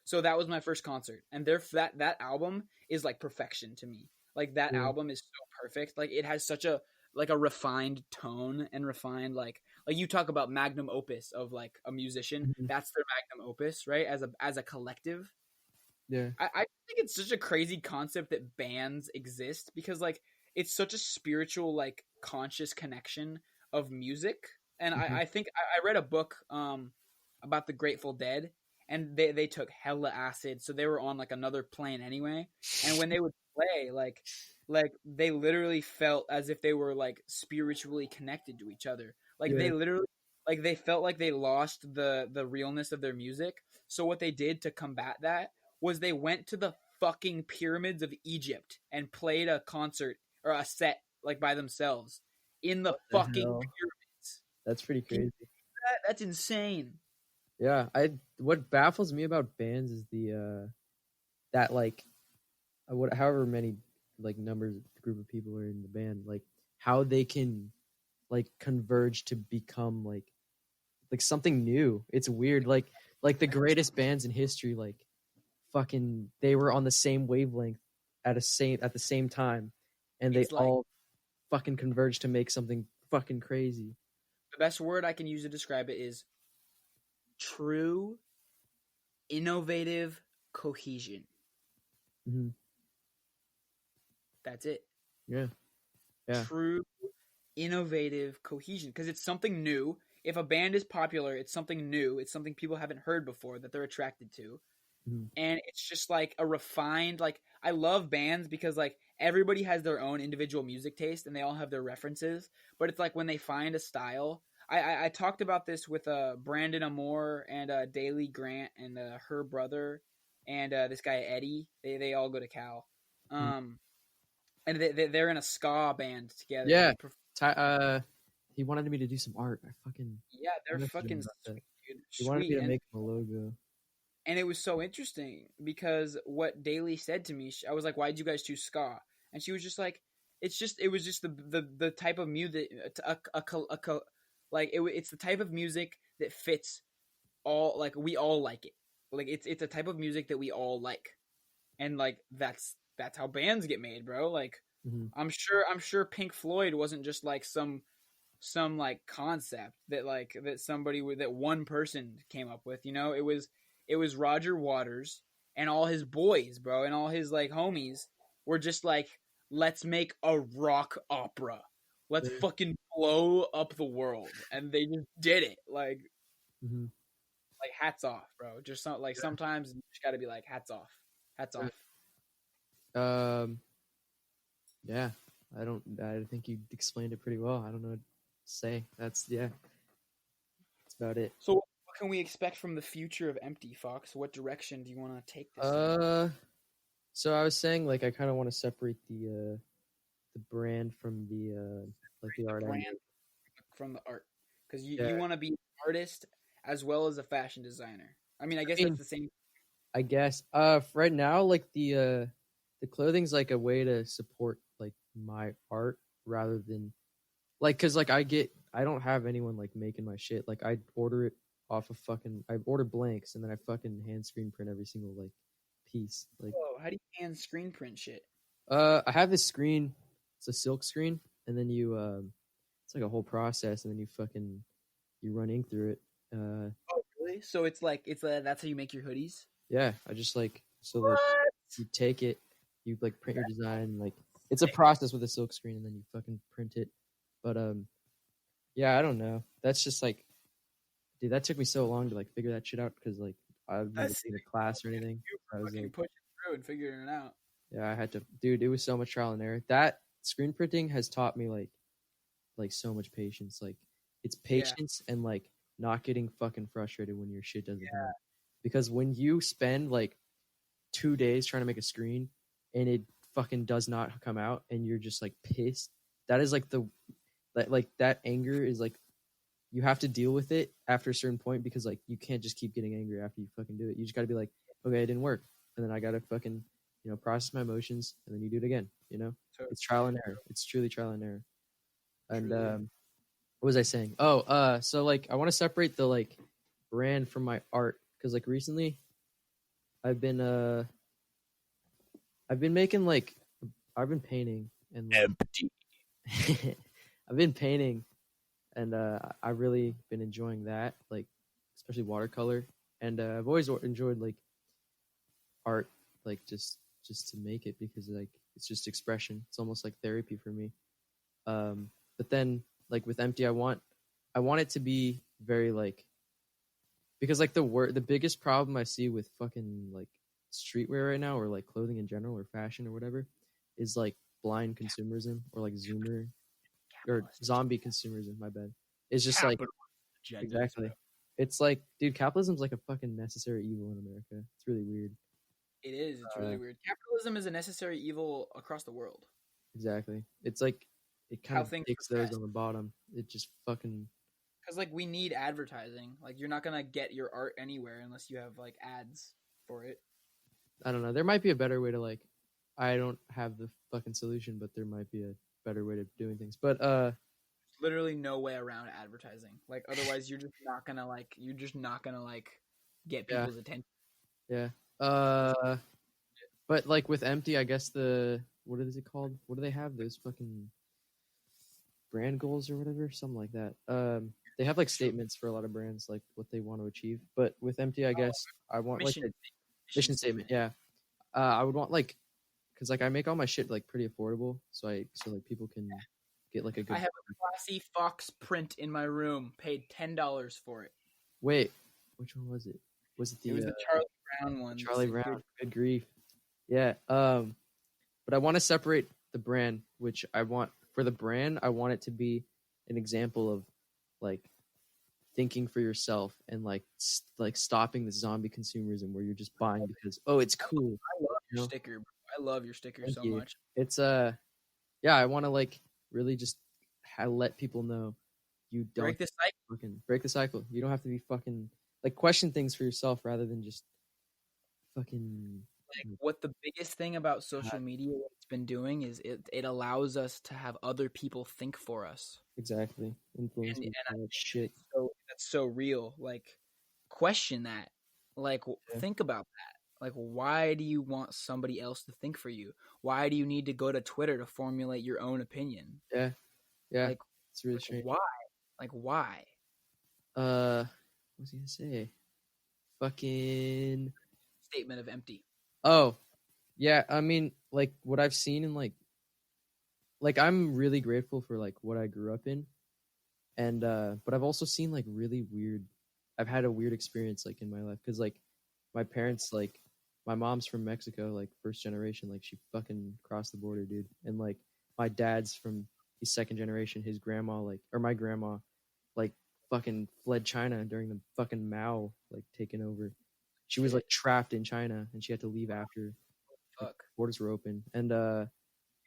A: So that was my first concert, and that album is like perfection to me. Like that
B: yeah,
A: album is so perfect. Like it has such a like a refined tone and refined like you talk about magnum opus of like a musician.
B: mhm.
A: That's their magnum opus, right? As a collective.
B: Yeah,
A: I think it's such a crazy concept that bands exist because like it's such a spiritual like conscious connection of music. And
B: mhm.
A: I think I read a book about the Grateful Dead, and they took hella acid, so they were on like another plane anyway. And when they would play, like they literally felt as if they were like spiritually connected to each other. Like
B: Yeah,
A: they literally like they felt like they lost the realness of their music. So what they did to combat that was they went to the fucking pyramids of Egypt and played a concert or a set like by themselves in the
B: what the
A: fucking
B: hell?
A: pyramids.
B: That's pretty
A: Can you
B: crazy.
A: do that? That's insane.
B: Yeah, I what baffles me about bands is the that like what however many like numbers group of people are in the band, like how they can like converge to become like something new. It's weird. Like the greatest bands in history, like fucking they were on the same wavelength at the same time, and they
A: It's like
B: all fucking converged to make something fucking crazy.
A: the best word I can use to describe it is true, innovative cohesion.
B: Hmm.
A: That's it.
B: Yeah, yeah.
A: True, innovative cohesion because it's something new. If a band is popular, it's something new. It's something people haven't heard before that they're attracted to.
B: Hmm.
A: And it's just like a refined like I love bands because like everybody has their own individual music taste and they all have their references, but it's like when they find a style. I talked about this with Brandon Amore and Daily Grant and her brother and this guy Eddie. They all go to Cal, um, and they're in a ska band together and
B: Yeah.
A: they
B: He wanted me to do some art.
A: yeah
B: I
A: they're
B: messaged him
A: fucking
B: about that.
A: sweet, dude.
B: He wanted me
A: Sweet.
B: to make him a logo.
A: And it was so interesting because what Daly said to me, I was like, "Why did you guys choose ska?" And she was just like, it was just the type of music, like it's the type of music that fits all, like we all like it, like it's a type of music that we all like, and like that's how bands get made, bro. Like
B: Hmm.
A: I'm sure Pink Floyd wasn't just like some like concept that that somebody with that one person came up with. You know, it was Roger Waters and all his boys, bro, and all his like homies were just like, let's make a rock opera. Let's
B: Yeah.
A: fucking blow up the world, and they just did it.
B: Hmm.
A: Like hats off, bro. Just like sometimes you just got to be like hats off, hats off.
B: Um. Yeah. I don't. I think you explained it pretty well. I don't know what to say. That's yeah. That's about it.
A: So, what can we expect from the future of Empty, Fox? What direction do you want to take this in?
B: So I was saying like I kind of want to separate the brand from the like the art.
A: Brand from the art, because
B: Yeah,
A: you want to be an artist as well as a fashion designer. I mean, I guess
B: I
A: that's
B: mean,
A: the same.
B: I guess right now like the clothing's like a way to support like my art rather than like because like I don't have anyone like making my shit. Like I order it off of fucking I order blanks and then I fucking hand screen print every single like piece. Like
A: Whoa, how do you hand screen print shit?
B: I have this screen. It's a silk screen, and then you it's like a whole process, and then you run ink through it.
A: Oh, really? So it's that's how you make your hoodies.
B: Yeah, I just like so like
A: What?
B: you take it, you like print your design, like it's a process with a silk screen, and then you fucking print it. But yeah, I don't know. That's just like, dude, that took me so long to like figure that shit out because like I've never
A: That's
B: been to class or anything.
A: you
B: I was
A: fucking
B: like,
A: pushing through and figuring it out.
B: yeah, I had to, dude. It was so much trial and error. That screen printing has taught me like so much patience. Like it's
A: Yeah,
B: patience and like not getting fucking frustrated when your shit doesn't come out. Because when you spend like 2 days trying to make a screen and it fucking does not come out and you're just like pissed, that is like that anger is like you have to deal with it after a certain point because like you can't just keep getting angry after you fucking do it. You just got to be like, okay, it didn't work, and then I got to fucking process my emotions, and then you do it again. It's trial and error. It's truly trial and error. And
A: Truly.
B: what was I saying? Oh, so like I want to separate the like brand from my art because like recently I've been I've been making like I've been painting and like
A: Empty.
B: I've been painting and I've really been enjoying that, like especially watercolor. And I've always enjoyed like art, like just to make it because like it's just expression. It's almost like therapy for me. But then like with empty, I want it to be very like because like the biggest problem I see with fucking like streetwear right now or like clothing in general or fashion or whatever is like blind consumerism or like zoomer or zombie consumerism. My bad. It's just like
A: Capital agendas,
B: exactly. It's like, dude, capitalism's like a fucking necessary evil in America. It's really weird.
A: It is. It's
B: Uh,
A: really weird. Capitalism is a necessary evil across the world.
B: exactly. It's like it kind
A: How
B: of
A: things
B: takes those
A: progress.
B: on the bottom. It just fucking
A: Because like we need advertising. Like you're not gonna get your art anywhere unless you have like ads for it.
B: I don't know. There might be a better way to like. I don't have the fucking solution, but there might be a better way to doing things. But
A: Literally no way around advertising. Like otherwise you're just not gonna like get
B: yeah,
A: people's attention.
B: yeah. But like with empty, I guess the what is it called? What do they have? Those fucking brand goals or whatever, something like that. They have like statements for a lot of brands, like what they want to achieve. But with empty, I guess I want like
A: Mission
B: a mission statement. Yeah, I would want like because like I make all my shit like pretty affordable, so like people can get like a
A: I
B: good.
A: have a classy fox print in my room. Paid $10 for it.
B: Wait, which one was it? Was it
A: It
B: the
A: was the Charlie Brown one.
B: Charlie
A: Said
B: Brown? Good grief. Yeah. But I want to separate the brand, which I want for the brand. I want it to be an example of like thinking for yourself and like stopping the zombie consumerism where you're just buying because oh it's cool.
A: I love
B: You
A: your
B: know?
A: sticker. Bro. I love your sticker
B: Thank
A: so
B: you.
A: much.
B: It's yeah. I want to like really just let people know you don't
A: Break the cycle.
B: fucking break the cycle. You don't have to be fucking like question things for yourself rather than just fucking
A: Like what the biggest thing about social media what it's been doing is it allows us to have other people think for us.
B: exactly influencers
A: And I
B: all that
A: think
B: shit.
A: that's so real. Like question that. Like
B: Yeah,
A: think about that. Like why do you want somebody else to think for you? Why do you need to go to Twitter to formulate your own opinion?
B: yeah, yeah.
A: Like,
B: It's really
A: like
B: strange.
A: why? Like why?
B: What was he gonna say? Fucking.
A: Statement of empty.
B: Oh, yeah. I mean, like what I've seen in like I'm really grateful for like what I grew up in, and but I've also seen like really weird. I've had a weird experience like in my life because like my parents like my mom's from Mexico, like first generation, like she fucking crossed the border, dude, and like my dad's from he's second generation. His grandma like or my grandma like fucking fled China during the fucking Mao like taking over. She was
A: Shit.
B: like trapped in China and she had to leave after like
A: Fuck.
B: borders were open. And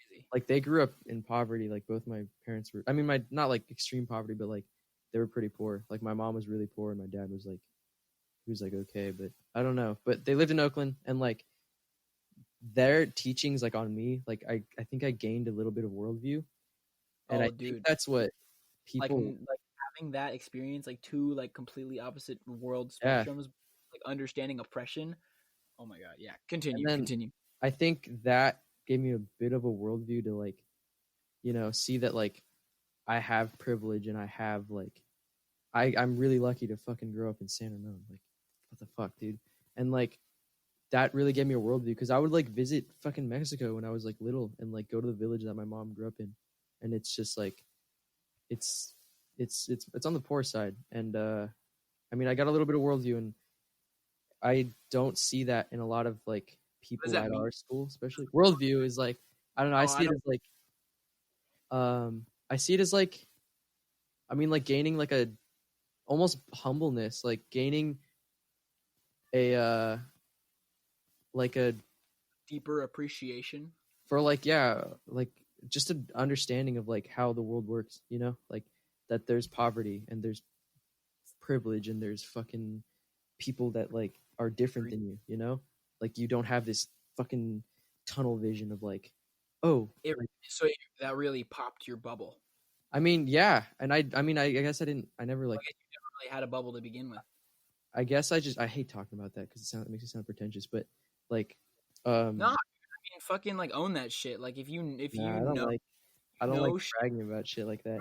A: Crazy.
B: like they grew up in poverty. Like both my parents were. I mean, my not like extreme poverty, but like they were pretty poor. Like my mom was really poor and my dad was like he was like okay, but I don't know. But they lived in Oakland and like their teachings like on me, like I think I gained a little bit of worldview, and I
A: Oh,
B: think
A: dude.
B: that's what
A: Like
B: people.
A: like having that experience, like two like completely opposite world
B: Yeah,
A: spectrums, like understanding oppression. Oh my god. Yeah.
B: and
A: Continue.
B: then
A: Continue.
B: I think that gave me a bit of a worldview to like see that like I have privilege and I have like I'm really lucky to fucking grow up in San Ramon. Like what the fuck, dude? And like that really gave me a worldview because I would like visit fucking Mexico when I was like little and like go to the village that my mom grew up in, and it's just like it's it's on the poor side, and I mean I got a little bit of worldview, and I don't see that in a lot of like
A: What does
B: people
A: that
B: at
A: mean?
B: our school, especially worldview is like I don't know. I
A: Oh,
B: see
A: I
B: it
A: don't.
B: as like I see it as like I mean like gaining like a almost humbleness, like gaining a like a
A: Deeper appreciation.
B: for like yeah like just an understanding of like how the world works, like that there's poverty and there's privilege and there's fucking people that like are different than you, like you don't have this fucking tunnel vision of like oh
A: It
B: like,
A: so it, that really popped your bubble.
B: I mean yeah, and I mean I guess I never like
A: I guess you never really had a bubble to begin with.
B: I guess I hate talking about that because it makes it sound pretentious, but like
A: No, I
B: um
A: mean fucking like own that shit. Like if
B: nah,
A: you know
B: I
A: you
B: don't like
A: know shit,
B: bragging about shit like that.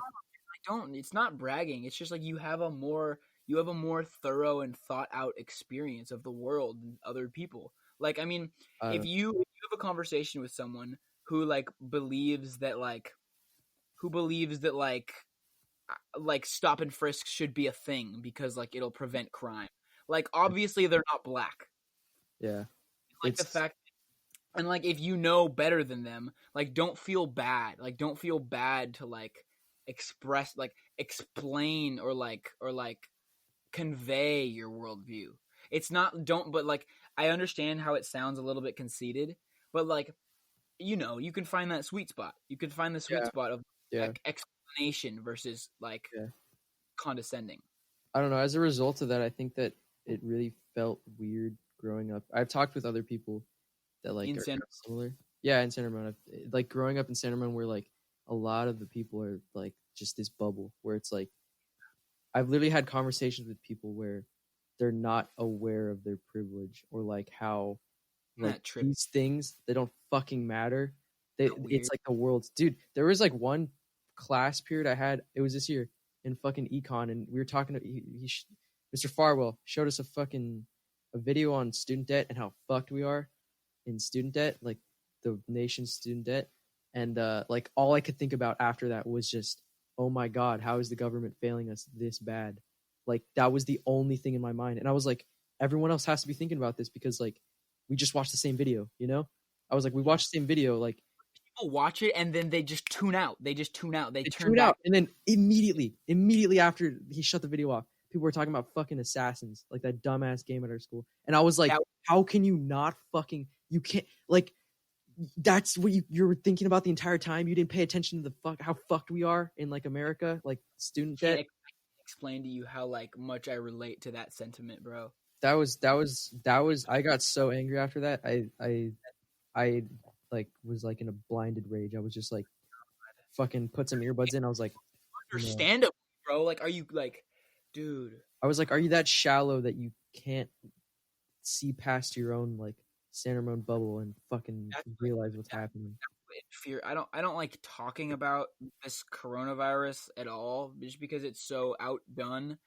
A: don't. It's not bragging. It's just like you have a more thorough and thought out experience of the world and other people. Like I mean,
B: I don't
A: if you have a conversation with someone who believes that like stop and frisk should be a thing because like it'll prevent crime. Like obviously they're not black.
B: yeah
A: Like the
B: it's
A: fact and like if you know better than them, like don't feel bad. Like don't feel bad to like express like explain or convey your worldview. It's not don't but like I understand how it sounds a little bit conceited, but like you can find that sweet spot. You can find the sweet
B: yeah
A: spot of
B: yeah
A: explanation versus like
B: yeah
A: condescending.
B: I don't know. As a result of that, I think that it really felt weird growing up. I've talked with other people that like
A: In
B: are
A: San
B: kind of similar. Yeah, in San Ramon, like growing up in San Ramon, where like a lot of the people are like just this bubble where it's like I've literally had conversations with people where they're not aware of their privilege or like how like
A: that trip
B: these things they don't fucking matter.
A: that
B: It's
A: weird.
B: like the world's dude. There was like one class period I had. It was this year in fucking econ, and we were talking to Mr. Farwell showed us a video on student debt and how fucked we are in student debt, like the nation's student debt, and like all I could think about after that was just, oh my god, how is the government failing us this bad? Like that was the only thing in my mind, and I was like, everyone else has to be thinking about this because like we just watched the same video. I was like, we watched the same video, like
A: People watch it and then they just tune out. They
B: they
A: turn
B: tuned
A: back.
B: out, and then immediately after he shut the video off, people were talking about fucking Assassins, like that dumbass game at our school, and I was like,
A: That
B: how can you not fucking you can't like that's what you were thinking about the entire time. You didn't pay attention to the how fucked we are in like America, like student debt.
A: can't explain to you how like much I relate to that sentiment, bro.
B: That was I got so angry after that. I like was like in a blinded rage. I was just like fucking put some earbuds in. I was like, no.
A: Understandable, bro. Like, are you like, dude?
B: I was like, are you that shallow that you can't see past your own like San Ramon bubble and fucking
A: That's
B: realize what's happening?
A: fear. I don't like talking about this coronavirus at all, just because it's so outdone,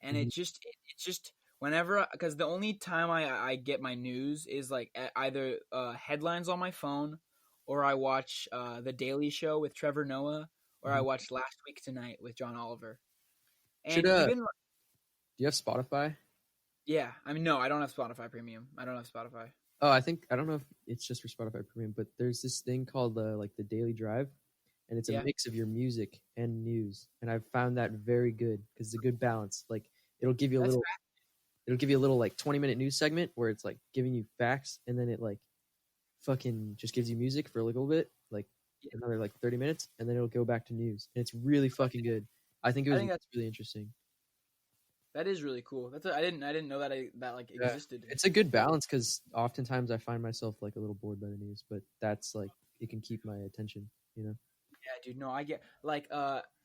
A: and
B: Mhm.
A: it's just whenever because the only time I get my news is like either headlines on my phone, or I watch the Daily Show with Trevor Noah, or I
B: Mhm.
A: watch Last Week Tonight with John Oliver,
B: Should
A: and even
B: do you have Spotify?
A: yeah, I mean no, I don't have Spotify Premium. I don't have Spotify.
B: Oh, I don't know if it's just for Spotify Premium, but there's this thing called like the Daily Drive, and it's a
A: Yeah,
B: mix of your music and news, and I've found that very good because it's a good balance. Like it'll give you a
A: that's
B: little, like 20-minute news segment where it's like giving you facts, and then it like fucking just gives you music for a little bit, like
A: yeah,
B: another like 30 minutes, and then it'll go back to news, and it's really fucking good. I think
A: I think
B: it's really interesting.
A: that is really cool. I didn't know that that like
B: Yeah,
A: existed.
B: it's a good balance because oftentimes I find myself like a little bored by the news, but that's like it can keep my attention, you know.
A: Yeah, dude. No, I get like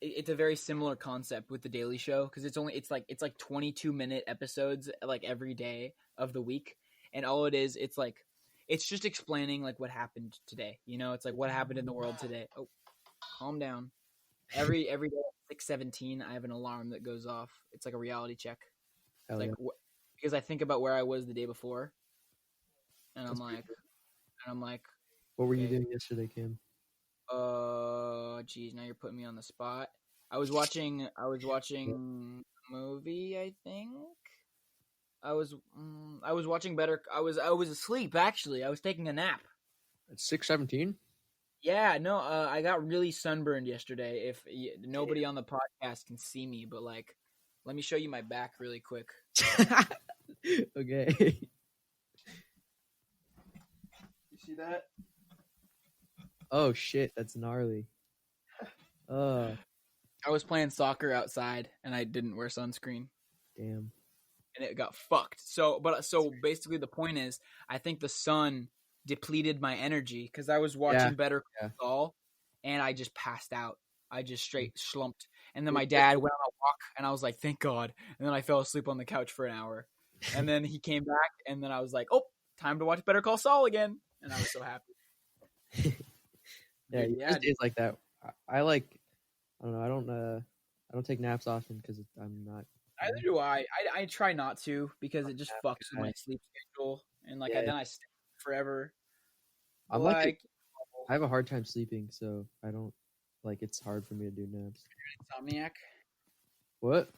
A: it's a very similar concept with the Daily Show because it's like 22-minute episodes like every day of the week, and all it is it's just explaining like what happened today. You know, it's like what happened in the world today. Oh, calm down. Every day at 6:17, I have an alarm that goes off. It's like a reality check. It's
B: Hell yeah,
A: like because I think about where I was the day before, and
B: that's pretty good.
A: I'm like,
B: What were you
A: okay,
B: doing yesterday, Cam?
A: geez, now you're putting me on the spot. I was
B: Yeah.
A: watching a movie. I think I was watching Better. I was asleep actually. I was taking a nap.
B: At 6:17.
A: Yeah, no, I got really sunburned yesterday. If nobody on the podcast can see me, but like, let me show you my back really quick.
B: Okay.
A: You see that?
B: Oh shit, that's gnarly. Uh,
A: I was playing soccer outside and I didn't wear sunscreen.
B: damn.
A: And it got fucked. So basically the point is I think the sun depleted my energy because I was
B: Yeah,
A: watching Better
B: yeah.
A: Call Saul and I just passed out. I just straight slumped. And then
B: It-
A: my dad went on a walk and I was like, thank God. And then I fell asleep on the couch for an hour. And then he came back and then I was like, oh, time to watch Better Call Saul again. And I was so happy.
B: Yeah,
A: Dude,
B: there's
A: yeah,
B: days like that. I like. I don't know. I don't take naps often because I'm not.
A: neither do I. I try not to because it just fucks with my
B: I,
A: sleep schedule. And like
B: yeah,
A: then I stay forever. But
B: I'm like.
A: like
B: I have a hard time sleeping, so I don't like. It's hard for me to do naps.
A: insomniac.
B: What?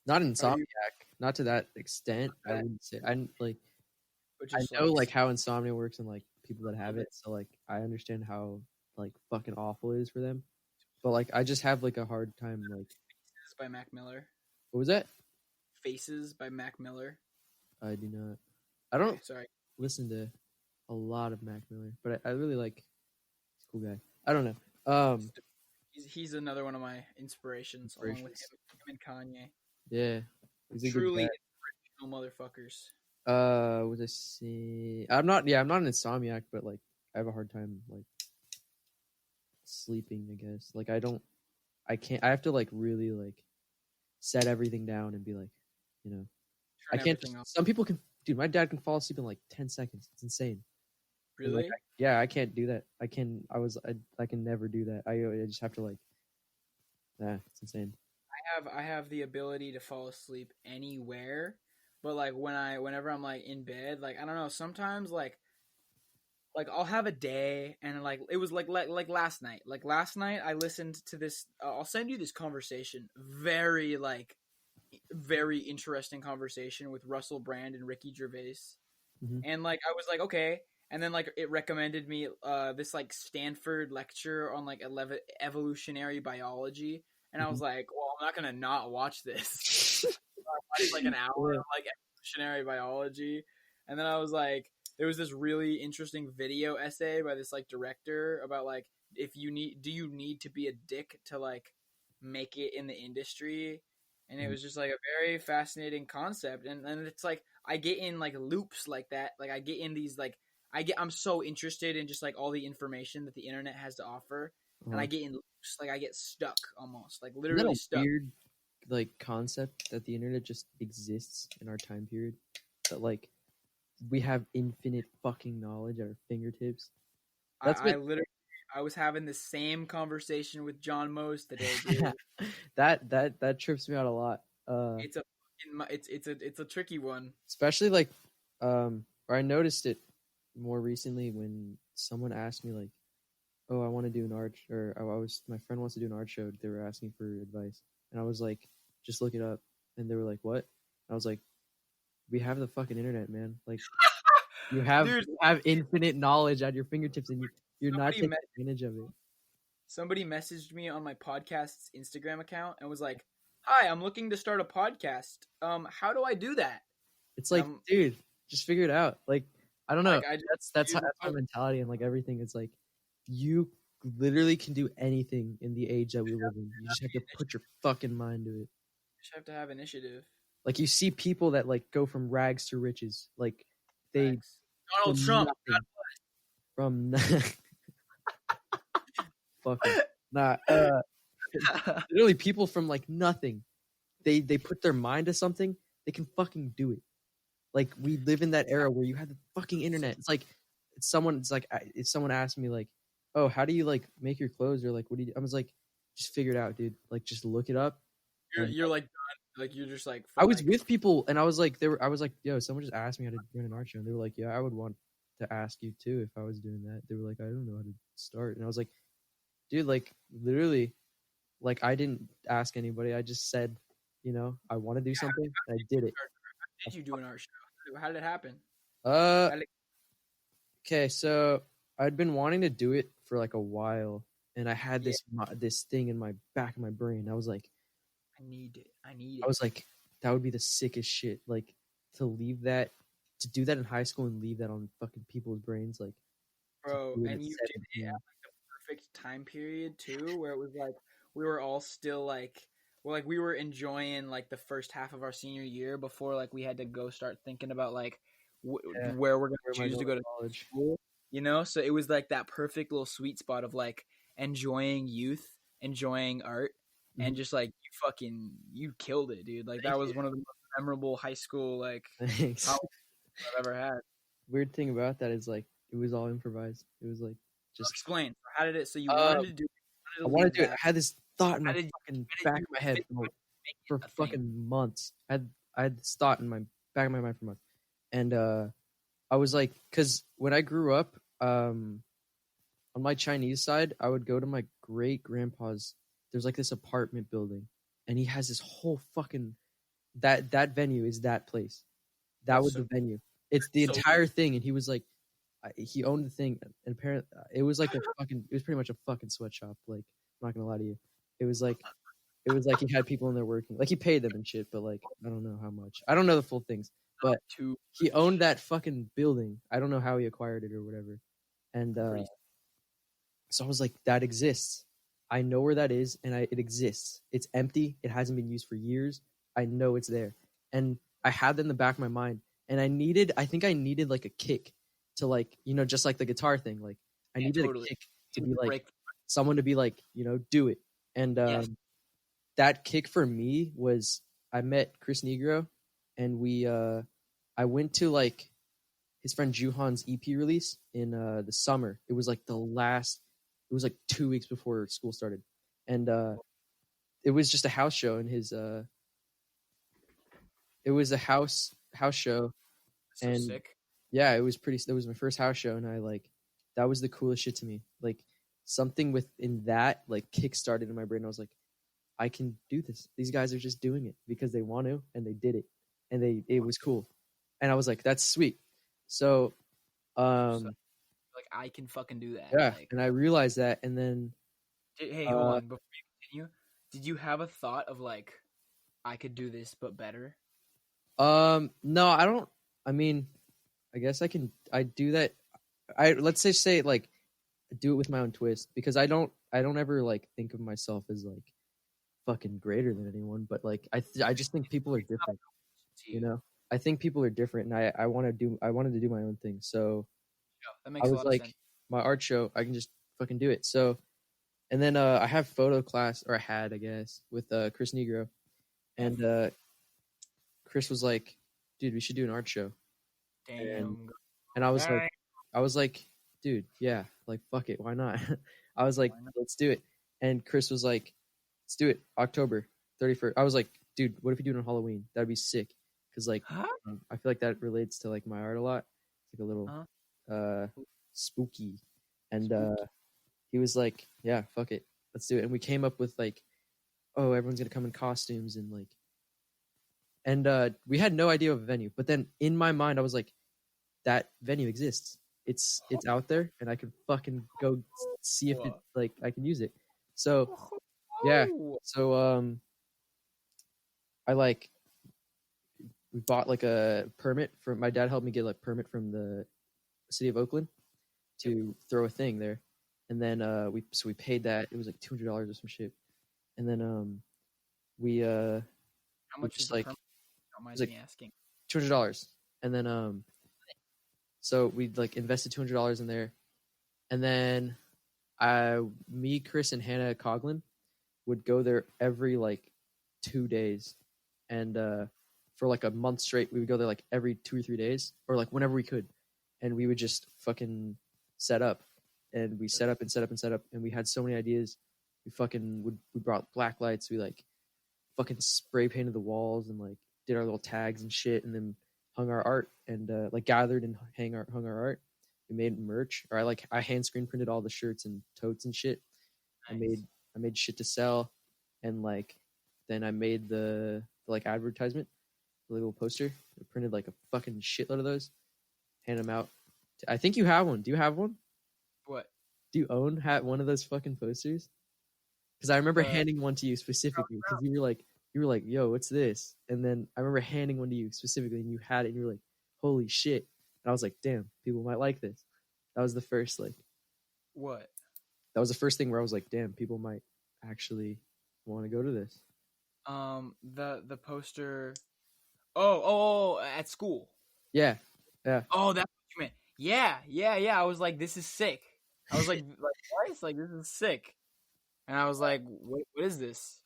B: Not
A: Are you
B: insomniac. Not to that extent. I
A: that,
B: wouldn't say. I like.
A: but
B: I
A: just
B: know
A: like
B: like how insomnia works and like people that
A: a
B: have
A: little
B: it.
A: bit?
B: So like I understand how like fucking awful it is for them. But like I just have like a hard time. Like
A: Faces by Mac Miller.
B: what was that?
A: Faces by Mac Miller.
B: I do not. I
A: Okay,
B: don't
A: sorry.
B: listen to a lot of Mac Miller, but I really like. He's a cool guy. I don't know.
A: He's another one of my inspirations, along with
B: Inspirations.
A: him and Kanye.
B: Yeah, he's a good
A: Truly
B: guy.
A: inspirational motherfuckers.
B: What was I saying? I'm not. Yeah, I'm not an insomniac, but like I have a hard time like sleeping. I guess like I don't. I can't. I have to like really like set everything down and be like, you know, I
A: Turn
B: can't.
A: everything off.
B: Some people can. Dude, my dad can fall asleep in like 10 seconds. It's insane. And like,
A: Really?
B: yeah, I can't do that. I can. I can never do that. I just have to like. Nah, it's insane.
A: I have the ability to fall asleep anywhere, but like whenever I'm like in bed, like I don't know, sometimes like I'll have a day and like it was like last night. Like last night I listened to this I'll send you this conversation. Very interesting conversation with Russell Brand and Ricky Gervais.
B: Hmm.
A: And like I was like okay, and then like it recommended me this like Stanford lecture on like evolutionary biology, and I
B: Hmm.
A: was like, well, I'm not gonna not watch this. I watched like an hour of like evolutionary biology, and then I was like, there was this really interesting video essay by this like director about like if you need do you need to be a dick to like make it in the industry, and it was just like a very fascinating concept, and it's like I get in like loops like that, like I get in these like I'm so interested in just like all the information that the internet has to offer, and
B: Uh-huh.
A: I get in loops, like I get stuck almost, like
B: Isn't that
A: literally
B: a
A: stuck.
B: weird like concept that the internet just exists in our time period? That like we have infinite fucking knowledge at our fingertips. That's
A: I
B: what
A: literally I was having the same conversation with John Mose today, dude.
B: that trips me out a lot.
A: It's a it's a tricky one.
B: Especially like or I noticed it more recently when someone asked me like, "Oh, I want to do an art," or I was my friend wants to do an art show. They were asking for advice, and I was like, "Just look it up." And they were like, "What?" I was like, "We have the fucking internet, man. Like
A: Dude,
B: you have infinite knowledge at your fingertips, and you're not
A: somebody
B: taking
A: met
B: advantage of it."
A: somebody messaged me on my podcast's Instagram account and was like, "Hi, I'm looking to start a podcast. How do I do that?"
B: It's
A: And
B: like,
A: I'm
B: dude, just figure it out. Like, I don't know.
A: like, I just
B: That's my mentality and like everything. It's like you literally can do anything in the age that we live in. You just have to put your fucking mind to it.
A: have to have initiative.
B: Like you see people that like go from rags to riches. Like they
A: Facts. Donald
B: from
A: Trump.
B: nothing, from fucking not literally people from like nothing. They put their mind to something, they can fucking do it. Like we live in that era where you have the fucking internet. It's like if someone asked me like, "Oh, how do you like make your clothes?" or like, "What do you do?" I was like, "Just figure it out, dude. Like just look it up."
A: You're like done. Like you're just like.
B: I was with people and I was like, I was like, "Yo, someone just asked me how to run an art show," and they were like, "Yeah, I would want to ask you too if I was doing that." They were like, "I don't know how to start," and I was like, "Dude, like literally, like I didn't ask anybody. I just said, you know, I want to do something, and I did it."
A: How did you do an art show? How did it happen?
B: Uh, okay, so I'd been wanting to do it for like a while, and I had this thing in my back of my brain. I was like,
A: I need it. I need it.
B: I was like, that would be the sickest shit. Like to leave that, to do that in high school and leave that on fucking people's brains, like,
A: Bro,
B: to do it
A: and
B: at
A: you did it
B: 17.
A: at like the perfect time period too, where it was like we were all still like, well, like we were enjoying like the first half of our senior year before like we had to go start thinking about like
B: Yeah.
A: where we're
B: Where
A: gonna
B: am I
A: choose to
B: going
A: go to
B: college?
A: school, you know. So it was like that perfect little sweet spot of like enjoying youth, enjoying art, and
B: Mhm.
A: just like you killed it, dude. Like
B: Thank
A: that was
B: you.
A: one of the most memorable high school like
B: Thanks.
A: holidays I've ever had.
B: Weird thing about that is like it was all improvised. It was like just
A: Explain. How did it? So you
B: uh
A: wanted to do it, you
B: I
A: wanted to
B: wanted
A: leave
B: to do it.
A: that.
B: I had this thought in
A: How
B: my
A: did
B: fucking
A: how did
B: back
A: you
B: of my head
A: fit make it
B: for
A: a thing?
B: fucking months. I had this thought in my back of my mind for months. And I was like, because when I grew up, on my Chinese side, I would go to my great grandpa's. There's like this apartment building, and he has this whole fucking that venue is that place. That
A: That's
B: was
A: so
B: the venue. It's the
A: so
B: entire thing, and he was like, he owned the thing, and apparently it was like it was pretty much a fucking sweatshop. Like, I'm not gonna lie to you, it was like he had people in there working, like he paid them and shit, but like I don't know how much. I don't know the full things, but
A: too
B: he owned that fucking building. I don't know how he acquired it or whatever. And
A: pretty.
B: so I was like, that exists. I know where that is, and it exists. It's empty. It hasn't been used for years. I know it's there, and I had that in the back of my mind. And I think I needed like a kick to like, you know, just like the guitar thing. Like I
A: Yeah,
B: needed
A: totally.
B: a kick to be like
A: Break.
B: someone to be like, you know, do it. And
A: Yes.
B: that kick for me was I met Chris Negro, and I went to like his friend Juhan's EP release in the summer. It was like it was like 2 weeks before school started, and it was just a house show in his it was a house show,
A: So
B: and
A: sick.
B: yeah, it was pretty. It was my first house show, and I like that was the coolest shit to me. Like something within that like kick started in my brain. I was like, I can do this. These guys are just doing it because they want to, and they did it, and it was cool, and I was like, that's sweet. So,
A: So, like I can fucking do that.
B: yeah,
A: Like,
B: and I realized that, and then
A: hey, hold on. Before you continue, did you have a thought of like I could do this but better?
B: no, I don't. I mean, I guess I do that. Let's just say like do it with my own twist because I don't ever like think of myself as like fucking greater than anyone, but like I just think people are different, you know. I think people are different, and I wanted to do my own thing. So
A: Yeah, that
B: I
A: makes a
B: was
A: lot of
B: like,
A: sense.
B: my art show, I can just fucking do it. So and then I have photo class, or I had, I guess, with Chris Negro, and Chris was like, dude, we should do an art show. And
A: Damn.
B: and
A: Dang.
B: I was like, dude, yeah, like fuck it, why not? I was like,
A: Why not?
B: let's do it. And Chris was like, let's do it, October 31st. I was like, dude, what if we do it on Halloween? That'd be sick. Cause like
A: Huh?
B: I feel like that relates to like my art a lot. It's like a little
A: Uh-huh.
B: spooky. And
A: Spooky.
B: he was like, yeah, fuck it, let's do it. And we came up with like, oh, everyone's gonna come in costumes and like, and we had no idea of a venue. But then in my mind, I was like, that venue exists. It's out there, and I could fucking go see if it
A: Whoa.
B: like I can use it. So yeah,
A: Oh,
B: so I like we bought like a permit from my dad helped me get a permit from the city of Oakland
A: yep.
B: to throw a thing there, and then we paid that. It was like $200 or some shit, and then we
A: How
B: we
A: much is
B: just
A: the
B: like
A: permit? Don't
B: it was
A: mind
B: like
A: me asking.
B: $200, and then so we like invested $200 in there, and then me, Chris, and Hannah Coughlin would go there every like 2 days, and for like a month straight, we would go there like every 2 or 3 days, or like whenever we could, and we would just fucking set up, and we set up and set up and set up, and we had so many ideas. We brought black lights. We like fucking spray painted the walls and like did our little tags and shit, and then hung our art and like gathered and hung our art. We made merch, or I hand screen printed all the shirts and totes and shit. I
A: Nice.
B: made I made shit to sell, and like then I made the like advertisement, the little poster. I printed like a fucking shitload of those, hand them out. I think you have one. Do you have one?
A: What?
B: Do you own one of those fucking posters? Because I remember
A: The
B: handing one to you specifically because you were like, "Yo, what's this?" And then I remember handing one to you specifically, and you had it, and you were like, "Holy shit!" And I was like, "Damn, people might like this." That was the first
A: what?
B: that was the first thing where I was like, "Damn, people might actually want to go to this."
A: The poster. Oh, at school.
B: Yeah, yeah,
A: Oh, that's what you meant. Yeah. I was like, this is sick. I was like twice, like this is sick. And I was like, what is this?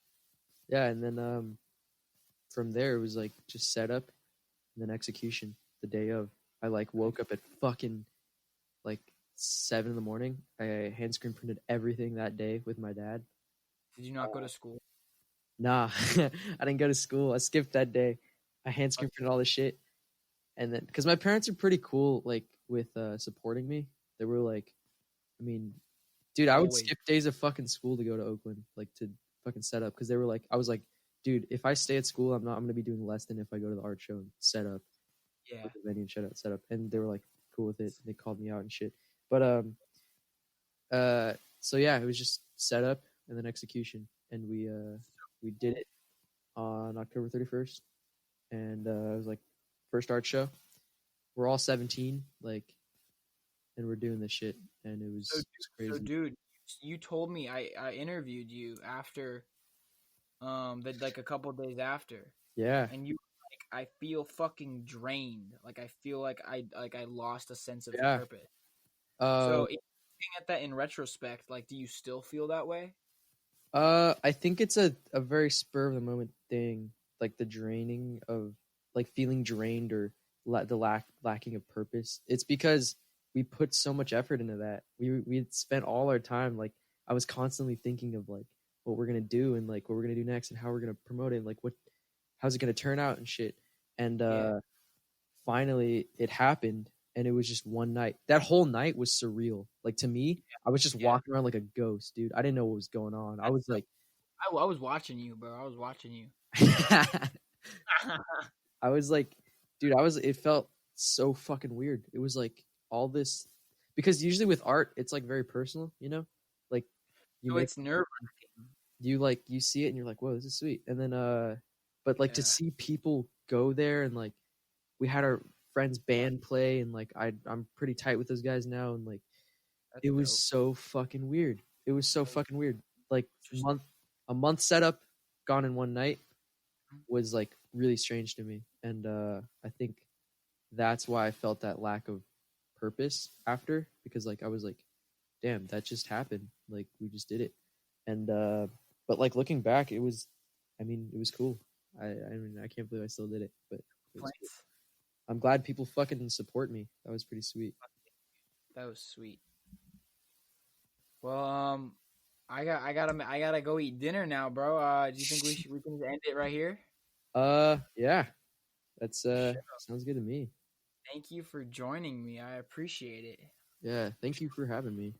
B: yeah. And then from there it was like just set up and then execution the day of. I like woke up at fucking like 7 in the morning. I hand screen printed everything that day with my dad.
A: Did you not go to school?
B: Nah, I didn't go to school. I skipped that day. I hand
A: Uh,
B: screen printed all the shit, and then because my parents are pretty cool, like with supporting me. They were like, I mean, dude, I would
A: Always.
B: skip days of fucking school to go to Oakland, like to fucking set up, because they were like, I was like, dude, if I stay at school, I'm gonna be doing less than if I go to the art show and set up
A: Yeah.
B: with the venue and set up, and they were like cool with it. They called me out and shit, but so yeah, it was just set up and then execution, and we did it on October 31st, and it was like first art show. We're all 17, like, and we're doing this shit, and it
A: So,
B: was
A: so
B: crazy.
A: dude, you told me I interviewed you after that like a couple days after,
B: Yeah.
A: and you were like I feel fucking drained. Like I feel like I lost a sense of
B: Yeah.
A: purpose. So,
B: Uh,
A: looking at that in retrospect, like, do you still feel that way?
B: I think it's a very spur of the moment thing, like the draining of, like feeling drained or the lacking of purpose. It's because we put so much effort into that. We had spent all our time, like I was constantly thinking of like what we're gonna do and like what we're gonna do next and how we're gonna promote it and like how's it gonna turn out and shit. And
A: Yeah,
B: finally it happened, and it was just one night. That whole night was surreal. Like to me, I was just
A: yeah.
B: walking around like a ghost, dude. I didn't know what was going on. I was like
A: I was watching you, bro. I was watching you.
B: I was like, dude, it felt so fucking weird. It was like all this, because usually with art, it's like very personal, you know? Like you
A: So
B: make,
A: it's nerve.
B: you see it and you're like, whoa, this is sweet. And then, but like to
A: Yeah,
B: see people go there, and like we had our friend's band play, and like I'm pretty tight with those guys now. And like,
A: that's
B: it was
A: dope.
B: so fucking weird. It was so
A: That was
B: fucking weird. Like
A: just
B: a month setup gone in one night was like really strange to me, and I think that's why I felt that lack of purpose after, because like I was like, damn, that just happened, like we just did it. And but like looking back, it was, I mean, it was cool. I mean, I can't believe I still did it, but it was cool.
A: points.
B: I'm glad people fucking support me. That was pretty sweet.
A: That was sweet. Well, I gotta go eat dinner now, bro. Do you think we can end it right here?
B: Yeah, that's
A: Sure.
B: sounds good to me.
A: Thank you for joining me. I appreciate it.
B: Yeah, thank you for having me.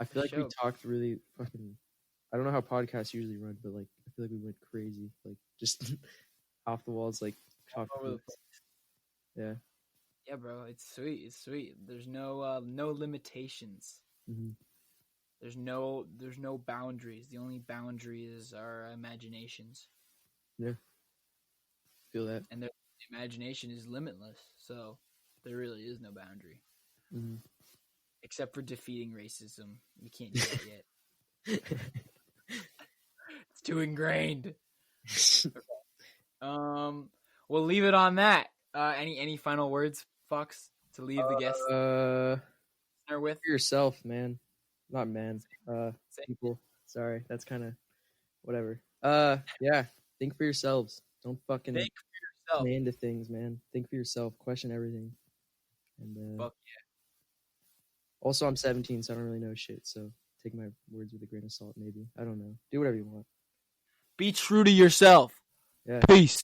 B: I
A: For
B: feel like we
A: sure.
B: talked really fucking, I don't know how podcasts usually run, but like I feel like we went crazy, like just off the walls, like
A: Over the
B: topics. Yeah.
A: Yeah, bro. It's sweet. It's sweet. There's no limitations.
B: Hmm.
A: There's no boundaries. The only boundary is our imaginations,
B: Feel that.
A: and the imagination is limitless. So there really is no boundary,
B: Mm.
A: except for defeating racism. We can't do that yet. It's too ingrained. We'll leave it on that. Any final words, Fox, to leave the guest with?
B: For yourself, man. Not man.
A: Say-
B: People. Sorry, that's kind of whatever. Yeah. Think for yourselves. Don't fucking
A: Think for yourself.
B: play into things, man. Think for yourself. Question everything. And
A: Fuck
B: also, I'm 17, so I don't really know shit. So take my words with a grain of salt, maybe. I don't know. Do whatever you want.
A: Be true to yourself.
B: Yeah.
A: Peace.